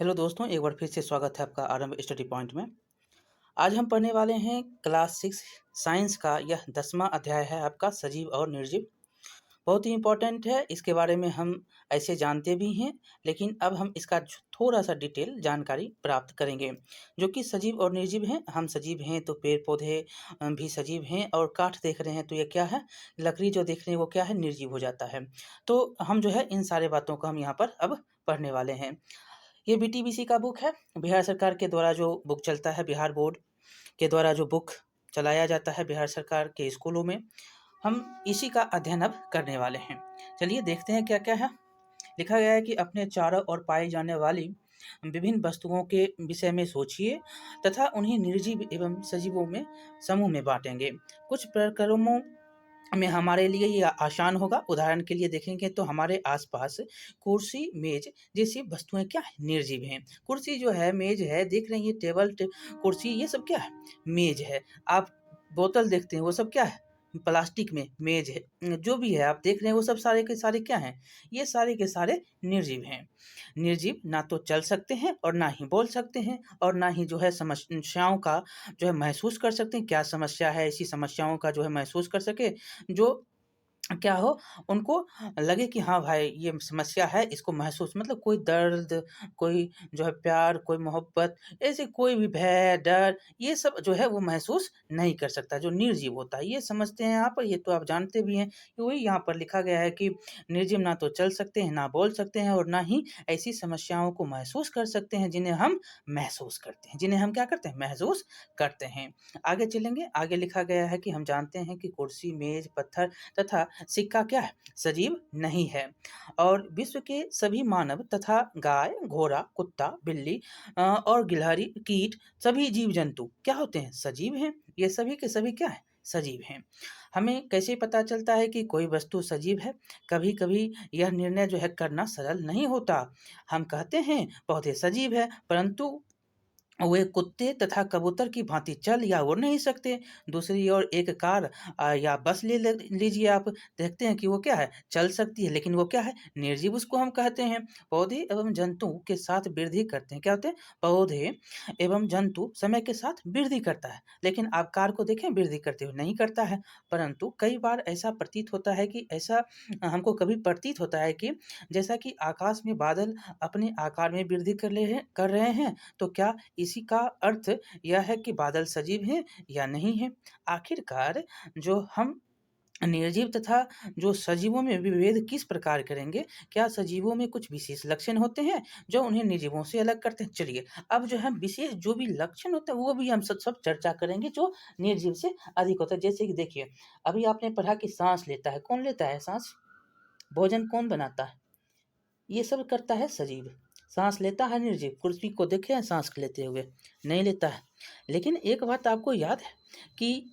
Hello दोस्तों, एक बार फिर से स्वागत है आपका आरंभ स्टडी पॉइंट में। आज हम पढ़ने वाले हैं क्लास 6 साइंस का यह 10वां अध्याय है आपका सजीव और निर्जीव। बहुत ही इम्पोर्टेंट है, इसके बारे में हम ऐसे जानते भी हैं, लेकिन अब हम इसका थोड़ा-सा डिटेल जानकारी प्राप्त करेंगे। जो कि सजीव और निर्जीव हैं, हम सजीव हैं तो पेड़-पौधे भी सजीव हैं और काठ देख रहे हैं तो ये क्या है? लकड़ी जो देख रहे हैं वो क्या है? निर्जीव हो जाता है। तो हम जो है इन सारे बातों को हम यहाँ पर अब पढ़ने वाले हैं। ये बीटीबीसी का बुक है, बिहार सरकार के द्वारा जो बुक चलता है, बिहार बोर्ड के द्वारा जो बुक चलाया जाता है बिहार सरकार के स्कूलों में, हम इसी का अध्ययन अब करने वाले हैं। चलिए देखते हैं क्या-क्या है। लिखा गया है कि अपने चारों ओर पाई जाने वाली विभिन्न वस्तुओं के विषय में सोचिए तथा उन्हें निर्जीव एवं सजीवों में समूह में बाँटेंगे। कुछ प्रकरणों में हमारे लिए ये आसान होगा। उदाहरण के लिए देखेंगे तो हमारे आसपास कुर्सी, मेज़ जैसी वस्तुएँ क्या हैं? निर्जीव हैं। कुर्सी जो है, मेज़ है, देख रहे हैं ये टेबल कुर्सी ये सब क्या है? मेज़ है। आप बोतल देखते हैं वो सब क्या है? प्लास्टिक में मेज़ है। जो भी है आप देख रहे हैं वो सब सारे के सारे क्या हैं? ये सारे के सारे निर्जीव हैं। निर्जीव ना तो चल सकते हैं और ना ही बोल सकते हैं और ना ही जो है समस्याओं का जो है महसूस कर सकते हैं। क्या समस्या है, ऐसी समस्याओं का जो है महसूस कर सके, जो क्या हो, उनको लगे कि हाँ भाई ये समस्या है, इसको महसूस मतलब कोई दर्द, कोई जो है प्यार, कोई मोहब्बत, ऐसे कोई भी भय, डर ये सब जो है वो महसूस नहीं कर सकता, जो निर्जीव होता है। ये समझते हैं आप, ये तो आप जानते भी हैं कि वही यहाँ पर लिखा गया है कि निर्जीव ना तो चल सकते हैं, ना बोल सकते हैं और ना ही ऐसी समस्याओं को महसूस कर सकते हैं जिन्हें हम महसूस करते हैं। जिन्हें हम क्या करते हैं? महसूस करते हैं। आगे चलेंगे, आगे लिखा गया है कि हम जानते हैं कि कुर्सी, मेज़, पत्थर तथा सिक्का क्या है? सजीव नहीं है और विश्व के सभी मानव तथा गाय, घोड़ा, कुत्ता, बिल्ली और गिलहरी, कीट सभी जीव-जंतु क्या होते हैं? सजीव हैं। ये सभी के सभी क्या हैं? सजीव हैं। हमें कैसे पता चलता है कि कोई वस्तु सजीव है? कभी-कभी यह निर्णय जो है करना सरल नहीं होता। हम कहते हैं पौधे सजीव है, परंतु वे कुत्ते तथा कबूतर की भांति चल या उड़ नहीं सकते। दूसरी ओर एक कार या बस ले लीजिए आप, देखते हैं कि वो क्या है? चल सकती है, लेकिन वो क्या है? निर्जीव उसको हम कहते हैं। पौधे एवं जंतु के साथ वृद्धि करते हैं। क्या होते हैं? पौधे एवं जंतु समय के साथ वृद्धि करता है, लेकिन आप कार को देखें वृद्धि करते हुए नहीं करता है। परंतु कई बार ऐसा प्रतीत होता है कि ऐसा हमको कभी प्रतीत होता है कि जैसा कि आकाश में बादल अपने आकार में वृद्धि कर रहे हैं, तो क्या इसी का अर्थ यह है कि बादल सजीव हैं या नहीं हैं? आखिरकार जो हम निर्जीव तथा जो सजीवों में विभेद किस प्रकार करेंगे? क्या सजीवों में कुछ विशेष लक्षण होते हैं जो उन्हें निर्जीवों से अलग करते हैं? चलिए, अब जो है विशेष जो भी लक्षण होते हैं वो भी हम सब सब चर्चा करेंगे जो निर्जीव से अधिक होता है। जैसे कि देखिए, अभी आपने पढ़ा कि साँस लेता है, कौन लेता है साँस? भोजन कौन बनाता है? ये सब करता है सजीव। साँस लेता है निर्जीव, कुर्सी को देखे हैं साँस लेते हुए? नहीं लेता है। लेकिन एक बात आपको याद है कि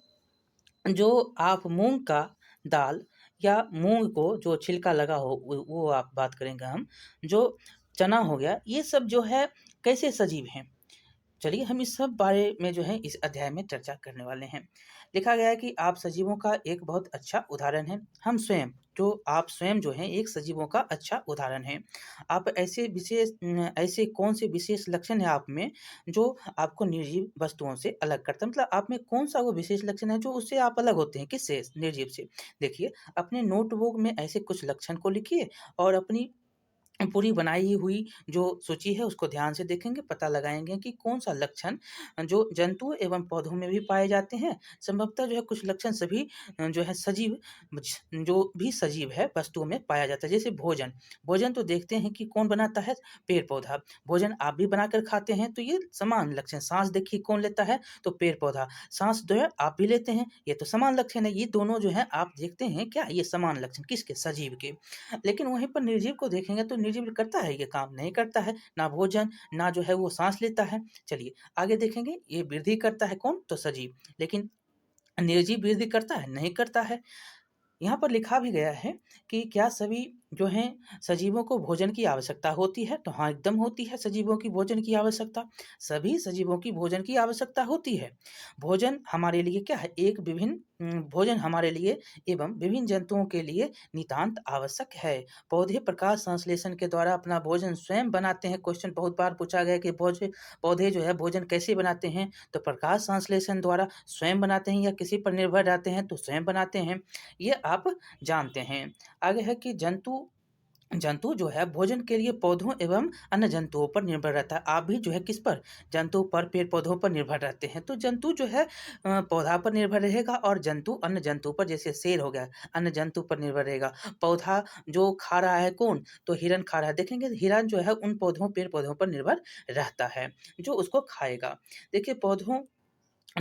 जो आप मूँग का दाल या मूँग को जो छिलका लगा हो वो आप बात करेंगे हम। जो चना हो गया, ये सब जो है कैसे सजीव हैं? चलिए हम इस सब बारे में जो है इस अध्याय में चर्चा करने वाले हैं। लिखा गया है कि आप सजीवों का एक बहुत अच्छा उदाहरण हैं। हम स्वयं जो आप स्वयं जो हैं एक सजीवों का अच्छा उदाहरण हैं। आप ऐसे कौन से विशेष लक्षण हैं आप में जो आपको निर्जीव वस्तुओं से अलग करता है? मतलब आप में कौन-सा वो विशेष लक्षण है जो उससे आप अलग होते हैं? किससे? निर्जीव से। देखिए, अपने नोटबुक में ऐसे कुछ लक्षण को लिखिए और अपनी पूरी बनाई हुई जो सूची है उसको ध्यान से देखेंगे, पता लगाएँगे कि कौन-सा लक्षण जो जंतु एवं पौधों में भी पाए जाते हैं। संभवतः जो है कुछ लक्षण सभी जो है सजीव जो भी सजीव है वस्तुओं में पाया जाता है। जैसे भोजन, भोजन तो देखते हैं कि कौन बनाता है? पेड़-पौधा। भोजन आप भी बनाकर खाते हैं तो ये समान लक्षण। साँस देखिए कौन लेता है? तो पेड़-पौधा। साँस जो है आप भी लेते हैं, ये तो समान लक्षण है। ये दोनों जो है आप देखते हैं क्या? ये समान लक्षण किसके? सजीव के। लेकिन वहीं पर निर्जीव को देखेंगे तो निर्जीव करता है ये काम? नहीं करता है। ना भोजन, ना जो है वो साँस लेता है। चलिए आगे देखेंगे ये वृद्धि करता है कौन? तो सजीव। लेकिन निर्जीव वृद्धि करता है? नहीं करता है। यहाँ पर लिखा भी गया है कि क्या सभी जो हैं सजीवों को भोजन की आवश्यकता होती है? तो हाँ, एकदम होती है सजीवों की भोजन की आवश्यकता। सभी सजीवों की भोजन की आवश्यकता होती है। भोजन हमारे लिए क्या है? एक विभिन्न भोजन हमारे लिए एवं विभिन्न जंतुओं के लिए नितांत आवश्यक है। पौधे प्रकाश संश्लेषण के द्वारा अपना भोजन स्वयं बनाते हैं। क्वेश्चन बहुत बार पूछा गया है कि पौधे जो है भोजन कैसे बनाते हैं? तो प्रकाश संश्लेषण द्वारा स्वयं बनाते हैं या किसी पर निर्भर रहते हैं तो स्वयं बनाते हैं। ये आप जानते हैं। आगे है कि जंतु जंतु जो है भोजन के लिए पौधों एवं अन्य जंतुओं पर निर्भर रहता है। आप भी जो है किस पर? जंतु पर, पेड़-पौधों पर निर्भर रहते हैं। तो जंतु जो है पौधा पर निर्भर रहेगा और जंतु अन्य जंतु पर, जैसे शेर हो गया, अन्य जंतु पर निर्भर रहेगा। पौधा जो खा रहा है कौन? तो हिरन खा रहा है। देखेंगे हिरन जो है उन पौधों, पेड़-पौधों पर निर्भर रहता है, जो उसको खाएगा। देखिए पौधों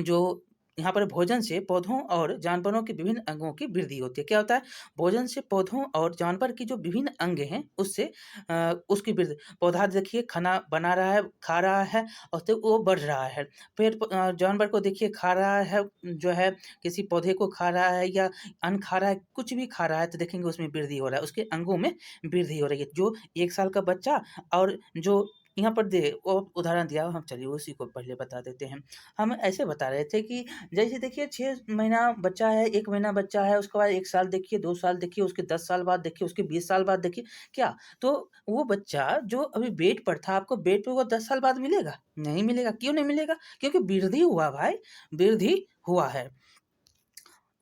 जो यहाँ पर भोजन से पौधों और जानवरों के विभिन्न अंगों की वृद्धि होती है। क्या होता है? भोजन से पौधों और जानवर की जो विभिन्न अंग हैं, उससे उसकी वृद्धि, पौधा देखिए खाना बना रहा है, खा रहा है और तो वो बढ़ रहा है। जानवर को देखिए खा रहा है, जो है किसी पौधे को खा रहा है या अन्न खा रहा है, कुछ भी खा रहा है तो देखेंगे उसमें वृद्धि हो रहा है, उसके अंगों में वृद्धि हो रही है। जो 1 साल का बच्चा और जो यहाँ पर वो उदाहरण दिया, हम चलिए उसी को पहले बता देते हैं। हम ऐसे बता रहे थे कि जैसे देखिए 6 महीना बच्चा है, 1 महीना बच्चा है, उसके बाद 1 साल देखिए, 2 साल देखिए, उसके 10 साल बाद देखिए, उसके 20 साल बाद देखिए, क्या? तो वो बच्चा जो अभी बेड पर था, आपको बेड पे वो 10 साल बाद मिलेगा? नहीं मिलेगा। क्यों नहीं मिलेगा? क्योंकि वृद्धि हुआ भाई, वृद्धि हुआ है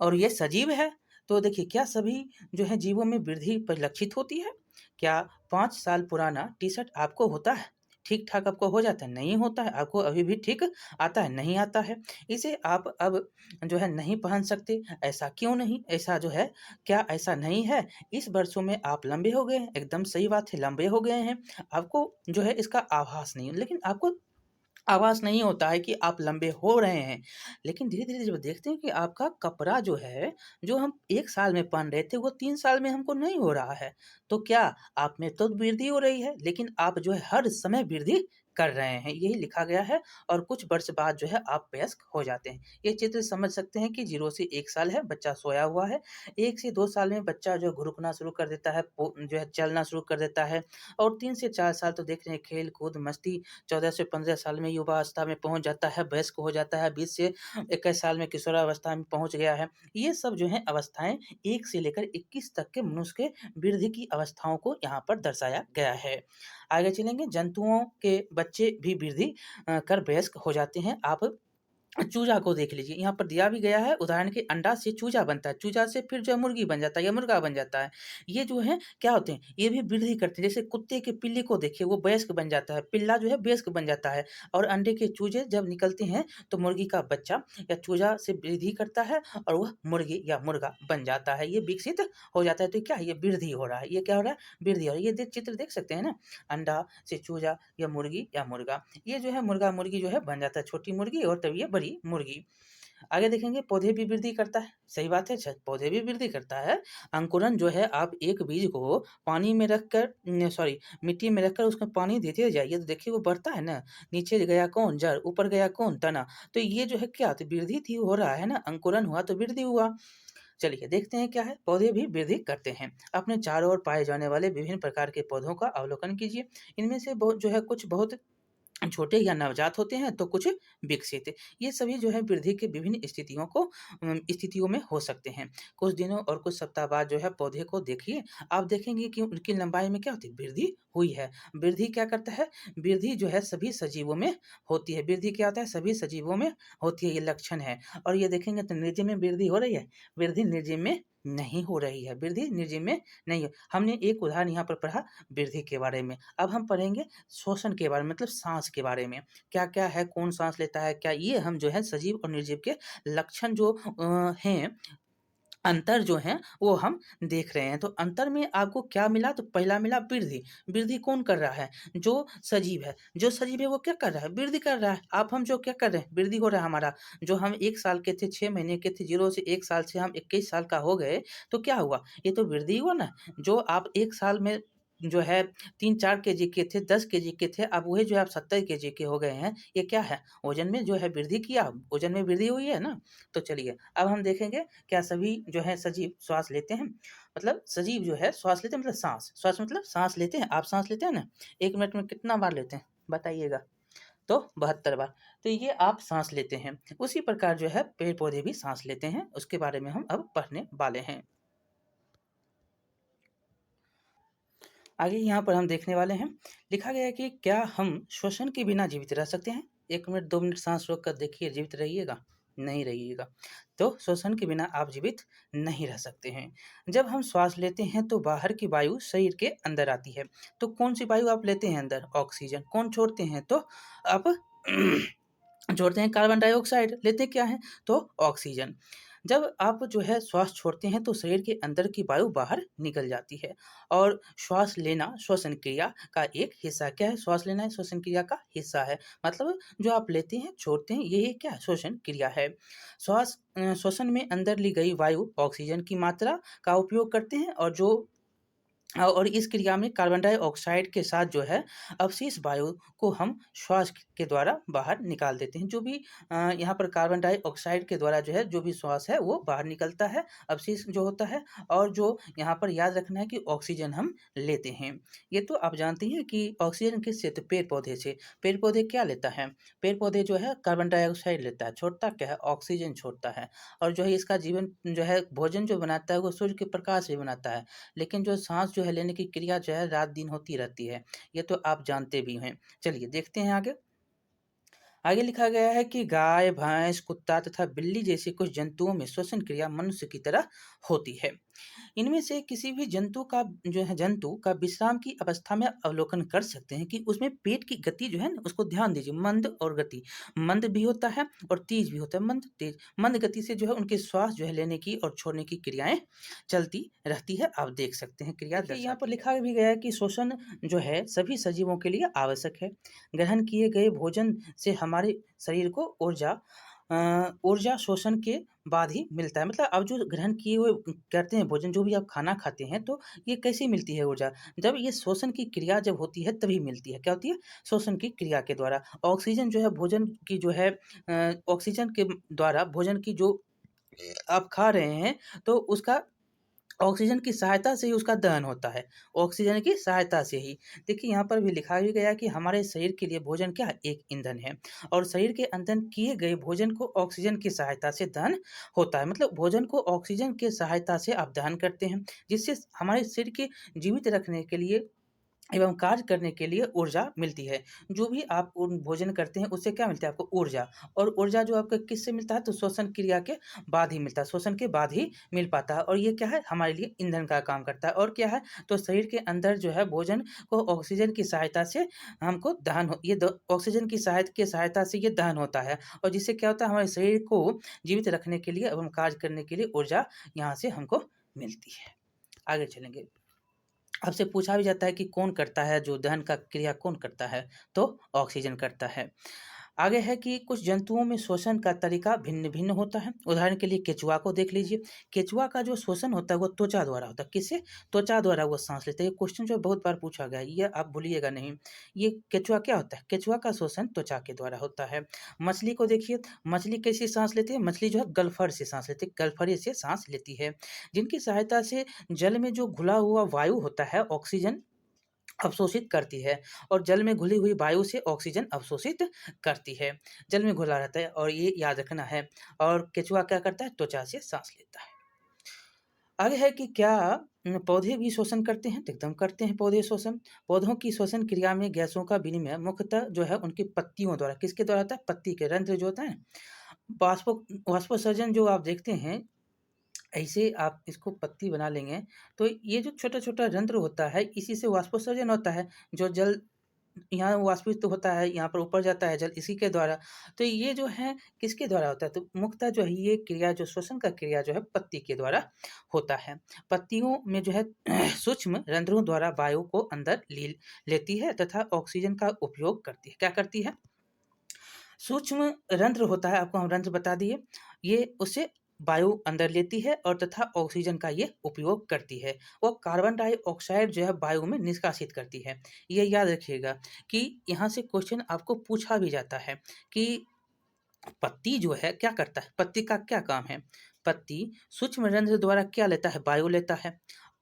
और ये सजीव है। तो देखिए क्या सभी जो है जीवों में वृद्धि परिलक्षित होती है? क्या 5 साल पुराना टी-शर्ट आपको होता है? ठीक-ठाक आपको हो जाता है? नहीं होता है। आपको अभी भी ठीक आता है? नहीं आता है। इसे आप अब जो है नहीं पहन सकते। ऐसा क्यों नहीं? ऐसा जो है, क्या ऐसा नहीं है? इस वर्षों में आप लंबे हो गए हैं। एकदम सही बात है, लंबे हो गए हैं। आपको जो है इसका आभास नहीं है, लेकिन आपको आभास नहीं होता है कि आप लंबे हो रहे हैं। लेकिन धीरे-धीरे जब देखते हैं कि आपका कपड़ा जो है, जो हम 1 साल में पहन रहे थे, वो 3 साल में हमको नहीं हो रहा है। तो क्या आप में तो वृद्धि हो रही है, लेकिन आप जो है हर समय वृद्धि कर रहे हैं, यही लिखा गया है और कुछ वर्ष बाद जो है आप वयस्क हो जाते हैं। ये चित्र समझ सकते हैं कि 0 से 1 साल है, बच्चा सोया हुआ है। 1 से 2 साल में बच्चा जो है घुरुकना शुरू कर देता है, जो है चलना शुरू कर देता है और 3 से 4 साल तो देख रहे हैं खेल-कूद, मस्ती। 14 से 15 साल में युवावस्था में पहुँच जाता है, वयस्क हो जाता है, 20 से 21 साल में किशोरावस्था में पहुँच गया है। ये सब जो हैं अवस्थाएँ 1 से लेकर 21 तक के मनुष्य के वृद्धि की अवस्थाओं को यहाँ पर दर्शाया गया है। आगे चलेंगे, जंतुओं के बच्चे भी वृद्धि कर वयस्क हो जाते हैं। आप चूजा को देख लीजिए, यहाँ पर दिया भी गया है उदाहरण के अंडा से चूजा बनता है, चूजा से फिर जो है मुर्गी बन जाता है या मुर्गा बन जाता है। ये जो है क्या होते हैं? ये भी वृद्धि करते हैं। जैसे कुत्ते के पिल्ले को देखिए, वो वयस्क बन जाता है, पिल्ला जो है वयस्क बन जाता है और अंडे के चूजे जब निकलते हैं तो मुर्गी का बच्चा या चूजा से वृद्धि करता है और वह मुर्गी या मुर्गा बन जाता है। ये विकसित हो जाता है। तो क्या है? ये वृद्धि हो रहा है। ये क्या हो रहा है? वृद्धि हो रहा है। ये चित्र देख सकते हैं ना? अंडा से चूजा या मुर्गी या मुर्गा। ये जो है मुर्गा-मुर्गी जो है बन जाता है, छोटी मुर्गी और तब ये बड़ी मुर्गी। आगे देखेंगे पौधे भी वृद्धि करता है, सही बात है, पौधे भी वृद्धि करता है। अंकुरन जो है, आप एक बीज को पानी में रखकर मिट्टी में रखकर उसमें पानी देते जाइए तो देखिए वो बढ़ता है ना, नीचे गया कौन? जड़, ऊपर गया कौन? तना। तो ये जो है क्या? तो वृद्धि थी, हो रहा है ना, अंकुरन हुआ तो वृद्धि हुआ। चलिए देखते हैं क्या है, पौधे भी वृद्धि करते हैं। अपने चारों ओर पाए जाने वाले विभिन्न प्रकार के पौधों का अवलोकन कीजिए। इनमें से बहुत जो है कुछ बहुत छोटे या नवजात होते हैं तो कुछ विकसित। ये सभी जो है वृद्धि के विभिन्न स्थितियों में हो सकते हैं। कुछ दिनों और कुछ सप्ताह बाद जो है पौधे को देखिए, आप देखेंगे कि उनकी लंबाई में क्या होती है? वृद्धि हुई है। वृद्धि क्या करता है? वृद्धि जो है सभी सजीवों में होती है। वृद्धि क्या होता है? सभी सजीवों में होती है, ये लक्षण है। और ये देखेंगे तो निर्जीव में वृद्धि हो रही है? वृद्धि निर्जीव में नहीं हो रही है, वृद्धि निर्जीव में नहीं हो। हमने एक उदाहरण यहाँ पर पढ़ा वृद्धि के बारे में। अब हम पढ़ेंगे श्वसन के बारे में, मतलब साँस के बारे में। क्या-क्या है, कौन साँस लेता है, क्या ये हम जो है सजीव और निर्जीव के लक्षण जो हैं, अंतर जो हैं वो हम देख रहे हैं। तो अंतर में आपको क्या मिला? तो पहला मिला वृद्धि। वृद्धि कौन कर रहा है? जो सजीव है। जो सजीव है वो क्या कर रहा है? वृद्धि कर रहा है। आप हम जो क्या कर रहे हैं? वृद्धि हो रहा है हमारा। जो हम 1 साल के थे, 6 महीने के थे, 0 से 1 साल से हम 21 साल का हो गए, तो क्या हुआ? ये तो वृद्धि हुआ ना। जो आप 1 साल में जो है 3-4 केजी के थे, 10 केजी के थे, अब वही जो है आप 70 केजी के हो गए हैं। ये क्या है? वज़न में जो है वृद्धि किया, वज़न में वृद्धि हुई है ना? तो चलिए, अब हम देखेंगे क्या सभी जो है सजीव श्वास लेते हैं? मतलब सजीव जो है श्वास लेते हैं मतलब साँस, श्वास मतलब साँस लेते हैं, आप साँस लेते हैं ना? 1 मिनट में कितना बार लेते हैं? बताइएगा। तो 72 बार। तो ये आप साँस लेते हैं। उसी प्रकार जो है पेड़-पौधे भी साँस लेते हैं, उसके बारे में हम अब पढ़ने वाले हैं। आगे यहाँ पर हम देखने वाले हैं, लिखा गया है कि क्या हम श्वसन के बिना जीवित रह सकते हैं? 1 मिनट, 2 मिनट साँस रोक कर देखिए, जीवित रहिएगा? नहीं रहिएगा। तो श्वसन के बिना आप जीवित नहीं रह सकते हैं। जब हम श्वास लेते हैं तो बाहर की वायु शरीर के अंदर आती है। तो कौन-सी वायु आप लेते हैं अंदर? ऑक्सीजन। कौन छोड़ते हैं? तो आप छोड़ते हैं कार्बन डाइऑक्साइड, लेते क्या हैं? तो ऑक्सीजन। जब आप जो है श्वास छोड़ते हैं तो शरीर के अंदर की वायु बाहर निकल जाती है और श्वास लेना श्वसन क्रिया का एक हिस्सा। क्या है? श्वास लेना श्वसन क्रिया का हिस्सा है। मतलब जो आप लेते हैं, छोड़ते हैं, यही क्या है? श्वसन क्रिया है। श्वसन में अंदर ली गई वायु ऑक्सीजन की मात्रा का उपयोग करते हैं और इस क्रिया में कार्बन डाइऑक्साइड के साथ जो है अवशेष वायु को हम श्वास के द्वारा बाहर निकाल देते हैं। जो भी यहाँ पर कार्बन डाइऑक्साइड के द्वारा जो है जो भी श्वास है वो बाहर निकलता है, अवशेष जो होता है। और जो यहाँ पर याद रखना है कि ऑक्सीजन हम लेते हैं। ये तो आप जानते हैं कि ऑक्सीजन किससे? तो पेड़-पौधे से। पेड़-पौधे क्या लेता है? पेड़-पौधे जो है कार्बन डाइऑक्साइड लेता है, छोड़ता क्या है? ऑक्सीजन छोड़ता है। और जो है इसका जीवन जो है भोजन जो बनाता है वो सूर्य के प्रकाश से बनाता है। लेकिन जो साँस जो है लेने की क्रिया जो है रात-दिन होती रहती है। ये तो आप जानते भी हैं। चलिए देखते हैं आगे। आगे लिखा गया है कि गाय, भैंस, कुत्ता तथा बिल्ली जैसे कुछ जंतुओं में श्वसन क्रिया मनुष्य की तरह होती है। इनमें से किसी भी जंतु का विश्राम की अवस्था में अवलोकन कर सकते हैं कि उसमें पेट की गति जो है ना, उसको ध्यान दीजिए, मंद और गति। मंद भी होता है और तेज भी होता है। मंद, तेज। मंद गति से जो है उनके श्वास जो है लेने की और छोड़ने की क्रियाएं चलती रहती है। आप देख सकते हैं क्रिया दर्शाती है। यहाँ पर लिखा भी गया है कि श्वसन जो है सभी सजीवों के लिए आवश्यक है। ग्रहण किए गए भोजन से हमारे शरीर को ऊर्जा शोषण के बाद ही मिलता है। मतलब अब जो ग्रहण किए हुए करते हैं भोजन, जो भी आप खाना खाते हैं, तो ये कैसे मिलती है ऊर्जा? जब ये शोषण की क्रिया जब होती है तभी मिलती है। क्या होती है? शोषण की क्रिया के द्वारा। ऑक्सीजन जो है भोजन की जो है ऑक्सीजन के द्वारा भोजन की जो आप खा रहे हैं, तो उसका ऑक्सीजन की सहायता से ही उसका दहन होता है, ऑक्सीजन की सहायता से ही। देखिए यहाँ पर भी लिखा भी गया कि हमारे शरीर के लिए भोजन क्या है? एक ईंधन है और शरीर के अंदर किए गए भोजन को ऑक्सीजन की सहायता से दहन होता है। मतलब भोजन को ऑक्सीजन की सहायता से आप दहन करते हैं, जिससे हमारे शरीर के जीवित रखने के लिए एवं कार्य करने के लिए ऊर्जा मिलती है। जो भी आप भोजन करते हैं उससे क्या मिलता है आपको? ऊर्जा। और ऊर्जा जो आपको किससे मिलता है? तो श्वसन क्रिया के बाद ही मिलता है, श्वसन के बाद ही मिल पाता है और ये क्या है? हमारे लिए ईंधन का काम करता है। और क्या है? तो शरीर के अंदर जो है भोजन को ऑक्सीजन की सहायता से हमको दहन हो ये द ऑक्सीजन की सहायता से ये दहन होता है और जिससे क्या होता है? हमारे शरीर को जीवित रखने के लिए एवं कार्य करने के लिए ऊर्जा यहाँ से हमको मिलती है। आगे चलेंगे। आपसे पूछा भी जाता है कि कौन करता है, जो दहन का क्रिया कौन करता है? तो ऑक्सीजन करता है। आगे है कि कुछ जंतुओं में श्वसन का तरीका भिन्न-भिन्न होता है। उदाहरण के लिए केंचुआ को देख लीजिए। केंचुआ का जो श्वसन होता है वो त्वचा द्वारा होता है। किससे? त्वचा द्वारा वो साँस लेते हैं। ये क्वेश्चन जो है बहुत बार पूछा गया है, ये आप भूलिएगा नहीं। ये केंचुआ क्या होता है? केंचुआ का श्वसन त्वचा के द्वारा होता है। मछली को देखिए, मछली कैसे साँस लेती है? मछली जो है गलफर से साँस लेती है, गलफरे से साँस लेती है, जिनकी सहायता से जल में जो घुला हुआ वायु होता है, ऑक्सीजन अवशोषित करती है और जल में घुली हुई वायु से ऑक्सीजन अवशोषित करती है। जल में घुला रहता है और ये याद रखना है। और केंचुआ क्या करता है? त्वचा से साँस लेता है। आगे है कि क्या पौधे भी श्वसन करते हैं? तो एकदम करते हैं पौधे श्वसन। पौधों की श्वसन क्रिया में गैसों का विनिमय मुख्यतः जो है उनकी पत्तियों द्वारा, किसके द्वारा होता है? पत्ती के रंध्र जो होता है, वाष्पोत्सर्जन जो आप देखते हैं, ऐसे आप इसको पत्ती बना लेंगे, तो ये जो छोटा-छोटा रंध्र होता है, इसी से वाष्पोत्सर्जन होता है। जो जल यहाँ वाष्पित तो होता है, यहाँ पर ऊपर जाता है जल इसी के द्वारा। तो ये जो है किसके द्वारा होता है? तो मुख्यतः जो है ये क्रिया जो श्वसन का क्रिया जो है पत्ती के द्वारा होता है। पत्तियों में जो है सूक्ष्म रंध्रों द्वारा वायु को अंदर लेती है तथा ऑक्सीजन का उपयोग करती है। क्या करती है? सूक्ष्म रंध्र होता है, आपको हम रंध्र बता दिए। ये उससे वायु अंदर लेती है और तथा ऑक्सीजन का ये उपयोग करती है। और कार्बन डाइऑक्साइड जो है वायु में निष्कासित करती है। ये याद रखिएगा कि यहाँ से क्वेश्चन आपको पूछा भी जाता है कि पत्ती जो है क्या करता है, पत्ती का क्या काम है। पत्ती सूक्ष्म रंध्र द्वारा क्या लेता है, वायु लेता है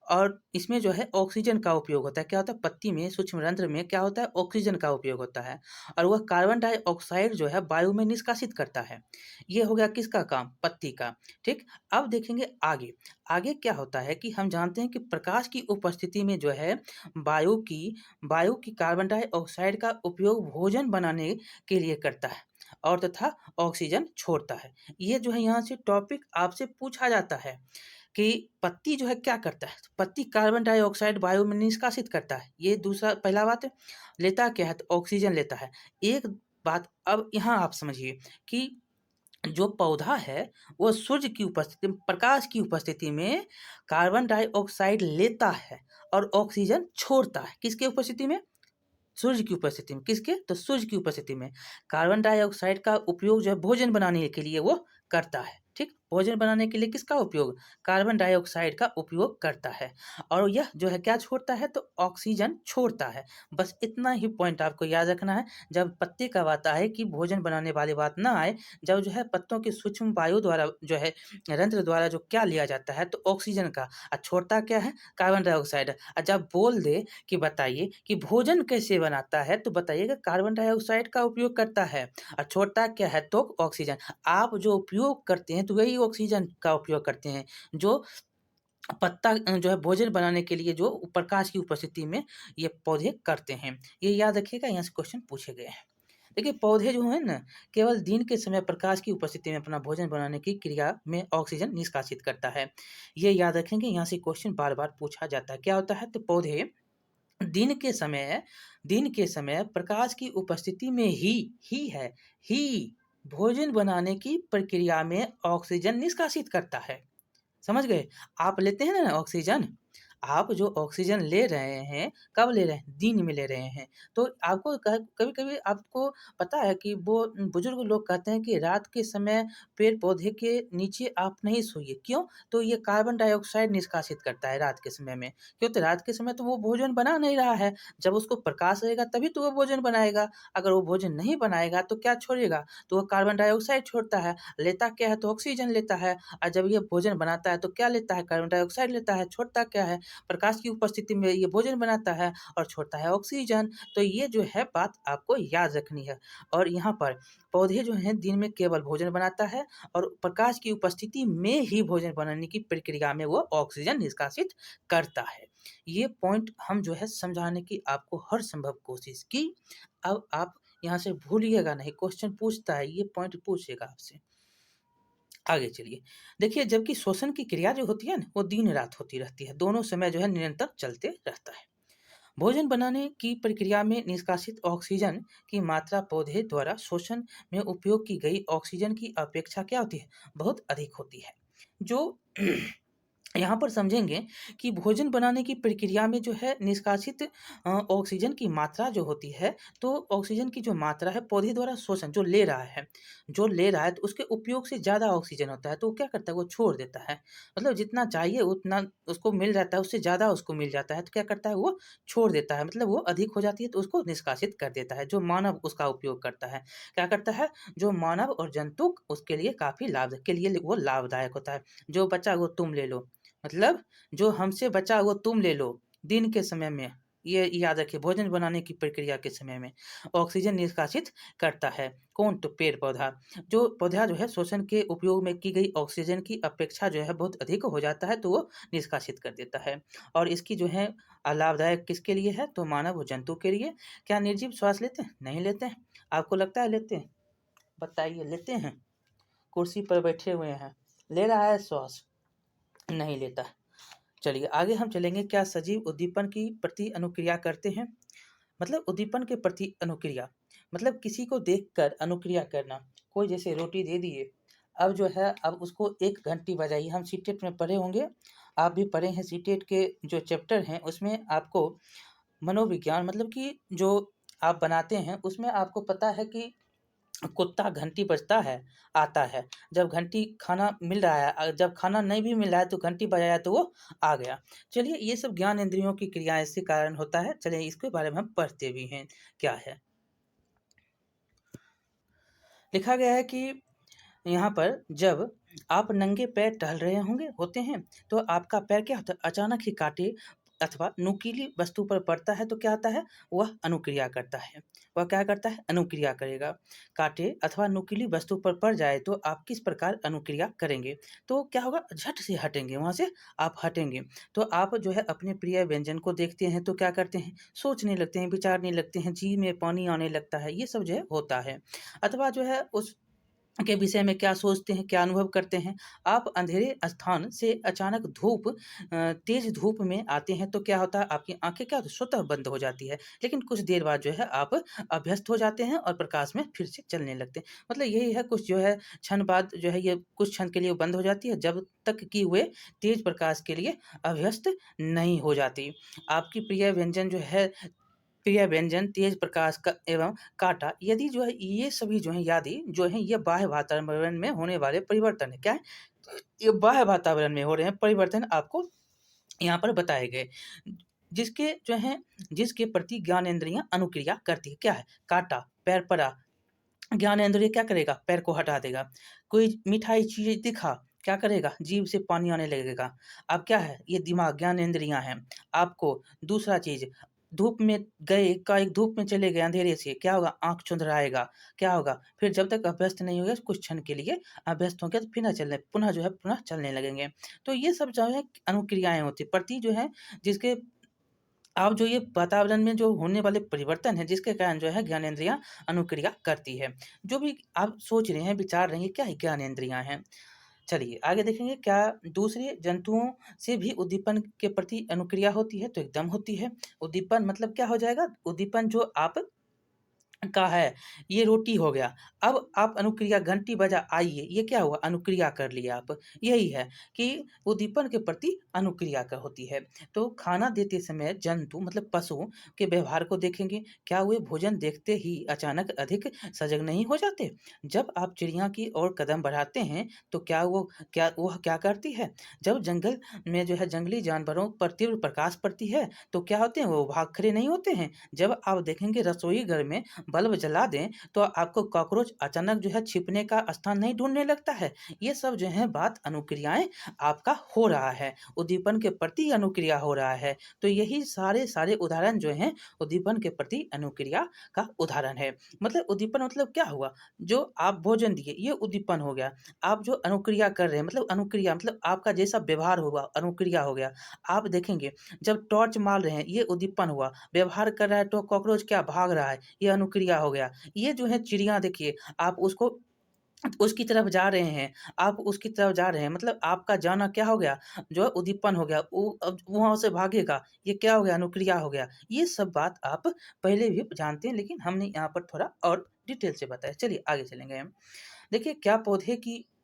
और इसमें जो है ऑक्सीजन का उपयोग होता है। क्या होता है, पत्ती में सूक्ष्म रंध्र में क्या होता है, ऑक्सीजन का उपयोग होता है और वह कार्बन डाइऑक्साइड जो है वायु में निष्कासित करता है। ये हो गया किसका काम, पत्ती का। ठीक, अब देखेंगे आगे। आगे क्या होता है कि हम जानते हैं कि प्रकाश की उपस्थिति में जो है वायु की कार्बन डाइऑक्साइड का उपयोग भोजन बनाने के लिए करता है और तथा ऑक्सीजन छोड़ता है। ये जो है यहाँ से टॉपिक आपसे पूछा जाता है कि पत्ती जो है क्या करता है, पत्ती कार्बन डाइऑक्साइड वायु में निष्कासित करता है। ये दूसरा, पहला बात है। लेता क्या है, तो ऑक्सीजन लेता है। एक बात अब यहाँ आप समझिए कि जो पौधा है वो सूर्य की उपस्थिति में, प्रकाश की उपस्थिति में कार्बन डाइऑक्साइड लेता है और ऑक्सीजन छोड़ता है। किसके उपस्थिति में, सूर्य की उपस्थिति में। किसके, तो सूर्य की उपस्थिति में कार्बन डाइऑक्साइड का उपयोग जो है भोजन बनाने के लिए वो करता है। ठीक, भोजन बनाने के लिए किसका उपयोग, कार्बन डाइऑक्साइड का उपयोग करता है और यह जो है क्या छोड़ता है, तो ऑक्सीजन छोड़ता है। बस इतना ही पॉइंट आपको याद रखना है। जब पत्ते का बात आए कि भोजन बनाने वाली बात ना आए, जब जो है पत्तों की सूक्ष्म वायु द्वारा जो है रंध्र द्वारा जो क्या लिया जाता है, तो ऑक्सीजन का, और छोड़ता क्या है, कार्बन डाइऑक्साइड। और जब बोल दे कि बताइए कि भोजन कैसे बनाता है, तो बताइएगा कार्बन डाइऑक्साइड का उपयोग करता है और छोड़ता क्या है, तो ऑक्सीजन। आप जो उपयोग करते हैं तो वही ऑक्सीजन का उपयोग करते हैं जो पत्ता जो है भोजन बनाने के लिए जो प्रकाश की उपस्थिति में ये पौधे करते हैं। ये याद रखिएगा, यहाँ से क्वेश्चन पूछे गए हैं। देखिए पौधे जो है ना, केवल दिन के समय प्रकाश की उपस्थिति में अपना भोजन बनाने की क्रिया में ऑक्सीजन निष्कासित करता है। ये याद रखेंगे, यहाँ से क्वेश्चन बार बार पूछा जाता है। क्या होता है, तो पौधे दिन के समय प्रकाश की उपस्थिति में ही भोजन बनाने की प्रक्रिया में ऑक्सीजन निष्कासित करता है। समझ गए, आप लेते हैं ना ऑक्सीजन, आप जो ऑक्सीजन ले रहे हैं, कब ले रहे हैं, दिन में ले रहे हैं। तो आपको कभी कभी आपको पता है कि वो बुजुर्ग लोग कहते हैं कि रात के समय पेड़ पौधे के नीचे आप नहीं सोइए। क्यों, तो ये कार्बन डाइऑक्साइड निष्कासित करता है रात के समय में। क्यों, तो रात के समय तो वो भोजन बना नहीं रहा है। जब उसको प्रकाश रहेगा तभी तो वो भोजन बनाएगा। अगर वो भोजन नहीं बनाएगा तो क्या छोड़ेगा, तो वो कार्बन डाइऑक्साइड छोड़ता है। लेता क्या है, तो ऑक्सीजन लेता है। और जब ये भोजन बनाता है तो क्या लेता है, कार्बन डाइऑक्साइड लेता है। छोड़ता क्या है, प्रकाश की उपस्थिति में ये भोजन बनाता है और छोड़ता है ऑक्सीजन। तो ये जो है बात आपको याद रखनी है। और यहाँ पर पौधे जो हैं दिन में केवल भोजन बनाता है और प्रकाश की उपस्थिति में ही भोजन बनाने की प्रक्रिया में वो ऑक्सीजन निष्कासित करता है। ये पॉइंट हम जो है समझाने की आपको हर संभव कोशिश की। अब आप यहाँ से भूलिएगा नहीं, क्वेश्चन पूछता है, ये पॉइंट पूछेगा आपसे। आगे चलिए, देखिए जबकि श्वसन की क्रिया जो होती है ना, वो दिन रात होती रहती है। दोनों समय जो है निरंतर चलते रहता है। भोजन बनाने की प्रक्रिया में निष्कासित ऑक्सीजन की मात्रा पौधे द्वारा शोषण में उपयोग की गई ऑक्सीजन की अपेक्षा क्या होती है, बहुत अधिक होती है। जो यहाँ पर समझेंगे कि भोजन बनाने की प्रक्रिया में जो है निष्कासित ऑक्सीजन की मात्रा जो होती है, तो ऑक्सीजन की जो मात्रा है पौधे द्वारा शोषण जो ले रहा है तो उसके उपयोग से ज़्यादा ऑक्सीजन होता है, तो वो क्या करता है, वो छोड़ देता है। मतलब जितना चाहिए उतना उसको मिल जाता है, उससे ज़्यादा उसको मिल जाता है, तो क्या करता है, वो छोड़ देता है। मतलब वो अधिक हो जाती है तो उसको निष्कासित कर देता है। जो मानव उसका उपयोग करता है, क्या करता है, जो मानव और जंतु उसके लिए काफ़ी लाभ के लिए वो लाभदायक होता है। जो बचा वो तुम ले लो, मतलब जो हमसे बचा वो तुम ले लो। दिन के समय में ये याद रखिए, भोजन बनाने की प्रक्रिया के समय में ऑक्सीजन निष्कासित करता है। कौन, तो पेड़ पौधा। जो पौधा जो है शोषण के उपयोग में की गई ऑक्सीजन की अपेक्षा जो है बहुत अधिक हो जाता है, तो वो निष्कासित कर देता है। और इसकी जो है लाभदायक किसके लिए है, तो मानव और जंतु के लिए। क्या निर्जीव श्वास लेते हैं, नहीं लेते हैं। आपको लगता है लेते हैं, बताइए लेते हैं। कुर्सी पर बैठे हुए हैं, ले रहा है श्वास, नहीं लेता। चलिए आगे हम चलेंगे। क्या सजीव उद्दीपन की प्रति अनुक्रिया करते हैं, मतलब उद्दीपन के प्रति अनुक्रिया, मतलब किसी को देखकर अनुक्रिया करना। कोई जैसे रोटी दे दिए, अब जो है अब उसको एक घंटी बजाइए। हम सीटेट में पढ़े होंगे, आप भी पढ़े हैं सीटेट के जो चैप्टर हैं उसमें आपको मनोविज्ञान, मतलब कि जो आप बनाते हैं उसमें आपको पता है कि कुत्ता घंटी बजता है, आता है। जब घंटी खाना मिल रहा है, जब खाना नहीं भी मिल रहा है तो घंटी बजाया तो वो आ गया। चलिए ये सब ज्ञान इंद्रियों की क्रियाएँ इसी कारण होता है। चलिए इसके बारे में हम पढ़ते भी हैं, क्या है। लिखा गया है कि यहाँ पर जब आप नंगे पैर टहल रहे होते हैं, तो आपका पैर क्या होता है, अचानक ही काँटे अथवा नुकीली वस्तु पर पड़ता है तो क्या होता है, वह अनुक्रिया करता है। वह क्या करता है, अनुक्रिया करेगा। काँटे अथवा नुकीली वस्तु पर पड़ जाए तो आप किस प्रकार अनुक्रिया करेंगे? तो क्या होगा, झट से हटेंगे, वहाँ से आप हटेंगे। तो आप जो है अपने प्रिय व्यंजन को देखते हैं तो क्या करते हैं, सोचने लगते हैं, विचारने लगते हैं, जी में पानी आने लगता है, ये सब जो है होता है। अथवा जो है उस के विषय में क्या सोचते हैं, क्या अनुभव करते हैं। आप अंधेरे स्थान से अचानक तेज़ धूप में आते हैं तो क्या होता है, आपकी आँखें क्या होती है, स्वतः बंद हो जाती है। लेकिन कुछ देर बाद जो है आप अभ्यस्त हो जाते हैं और प्रकाश में फिर से चलने लगते हैं। मतलब यही है, कुछ जो है क्षण बाद जो है ये कुछ क्षण के लिए बंद हो जाती है, जब तक कि वे तेज प्रकाश के लिए अभ्यस्त नहीं हो जाती। आपकी प्रिय व्यंजन, तेज प्रकाश का एवं काँटा, यदि जो है ये सभी जो है यादि जो है ये बाह्य वातावरण में होने वाले परिवर्तन है। क्या है? ये बाह्य वातावरण में हो रहे हैं परिवर्तन, आपको यहाँ पर बताए गए। जिसके जो हैं जिसके प्रति ज्ञानेंद्रियाँ अनुक्रिया करती है। क्या है? काँटा, पैर पड़ा, ज्ञानेंद्रिय क्या करेगा? पैर को हटा देगा। कोई मिठाई चीज़ दिखा, क्या करेगा? जीभ से पानी आने लगेगा। अब क्या है? ये दिमाग, ज्ञानेंद्रियाँ हैं। आपको दूसरा चीज़, धूप में धूप में चले गए अंधेरे से, क्या होगा? आँख चुंधराएगा। क्या होगा? फिर जब तक अभ्यस्त नहीं होंगे, कुछ क्षण के लिए अभ्यस्त होंगे तो पुनः चलने लगेंगे। तो ये सब जो है अनुक्रियाएँ होती हैं। प्रति जो है जिसके अब जो ये वातावरण में जो होने वाले परिवर्तन हैं, जिसके कारण जो है ज्ञानेंद्रियाँ अनुक्रिया करती है। जो भी आप सोच रहे हैं, विचार रहे हैं, क्या है? ज्ञानेंद्रियाँ हैं। चलिए आगे देखेंगे, क्या दूसरे जंतुओं से भी उद्दीपन के प्रति अनुक्रिया होती है? तो एकदम होती है। उद्दीपन मतलब क्या हो जाएगा? उद्दीपन जो आप का है, ये रोटी हो गया। अब आप अनुक्रिया, घंटी बजा आइए, ये क्या हुआ? अनुक्रिया कर लिया आप। यही है कि उद्दीपन के प्रति अनुक्रिया का होती है। तो खाना देते समय जंतु मतलब पशु के व्यवहार को देखेंगे। क्या वे भोजन देखते ही अचानक अधिक सजग नहीं हो जाते? जब आप चिड़िया की ओर कदम बढ़ाते हैं तो क्या वह क्या करती है? जब जंगल में जो है जंगली जानवरों पर तीव्र प्रकाश पड़ती है तो क्या होते हैं? वो भाग खड़े नहीं होते हैं। जब आप देखेंगे रसोई घर में बल्ब जला दें तो आपको कॉकरोच अचानक जो है छिपने का स्थान नहीं ढूँढने लगता है। ये सब जो है बात अनुक्रियाएँ आपका हो रहा है, उद्दीपन के प्रति अनुक्रिया हो रहा है। तो यही सारे उदाहरण जो हैं उद्दीपन के प्रति अनुक्रिया का उदाहरण है। मतलब उद्दीपन मतलब क्या हुआ? जो आप भोजन दिए, ये उद्दीपन हो गया। आप जो अनुक्रिया कर रहे हैं मतलब अनुक्रिया मतलब आपका जैसा व्यवहार हुआ, अनुक्रिया हो गया। आप देखेंगे जब टॉर्च मार रहे हैं, ये उद्दीपन हुआ। व्यवहार कर रहा है तो कॉकरोच क्या भाग रहा है, ये अनुक्रिया हो गया। ये जो है चिड़िया देखिए, आप उसकी तरफ जा रहे हैं, आप उसकी तरफ जा रहे हैं मतलब आपका जाना क्या हो गया? जो है उद्दीपन हो गया। वो अब वहाँ से भागेगा, ये क्या हो गया? अनुक्रिया हो गया। ये सब बात आप पहले भी जानते हैं, लेकिन हमने यहाँ पर थोड़ा और डिटेल से बताया। चलिए आगे चलेंगे हम। देखिए, क्या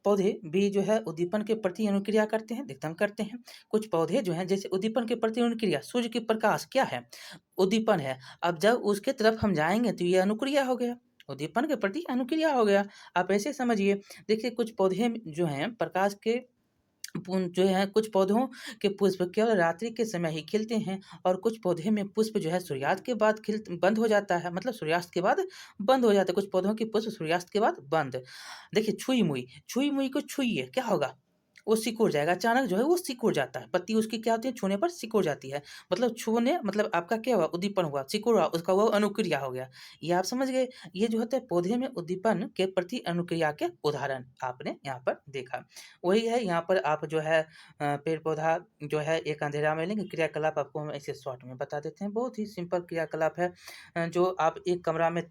पौधे भी जो है उद्दीपन के प्रति अनुक्रिया करते हैं? एकदम करते हैं। कुछ पौधे जो हैं जैसे उद्दीपन के प्रति अनुक्रिया, सूर्य के प्रकाश क्या है? उद्दीपन है। अब जब उसके तरफ हम जाएँगे तो ये अनुक्रिया हो गया। उद्दीपन के प्रति अनुक्रिया हो गया। आप ऐसे समझिए। देखिए कुछ पौधे जो हैं प्रकाश के जो है, कुछ पौधों के पुष्प केवल रात्रि के समय ही खिलते हैं और कुछ पौधे में पुष्प जो है सूर्यास्त के बाद खिल बंद हो जाता है, मतलब सूर्यास्त के बाद बंद हो जाता है। कुछ पौधों के पुष्प सूर्यास्त के बाद बंद। देखिए छुई-मुई को छुइए, क्या होगा? वो सिकुड़ जाएगा, अचानक जो है वो सिकुड़ जाता है। पत्ती उसकी क्या होती है? छूने पर सिकुड़ जाती है। मतलब छूने मतलब आपका क्या हुआ? उद्दीपन हुआ, सिकुड़ा, उसका वो अनुक्रिया हो गया। ये आप समझ गए? ये जो होता है पौधे में उद्दीपन के प्रति अनुक्रिया के उदाहरण आपने यहाँ पर देखा। वही है, यहाँ पर आप जो है पेड़-पौधा जो है एक अंधेरा में लेंगे, क्रियाकलाप आपको हम ऐसे शॉर्ट में बता देते हैं। बहुत ही सिंपल क्रियाकलाप है। जो आप एक कमरा में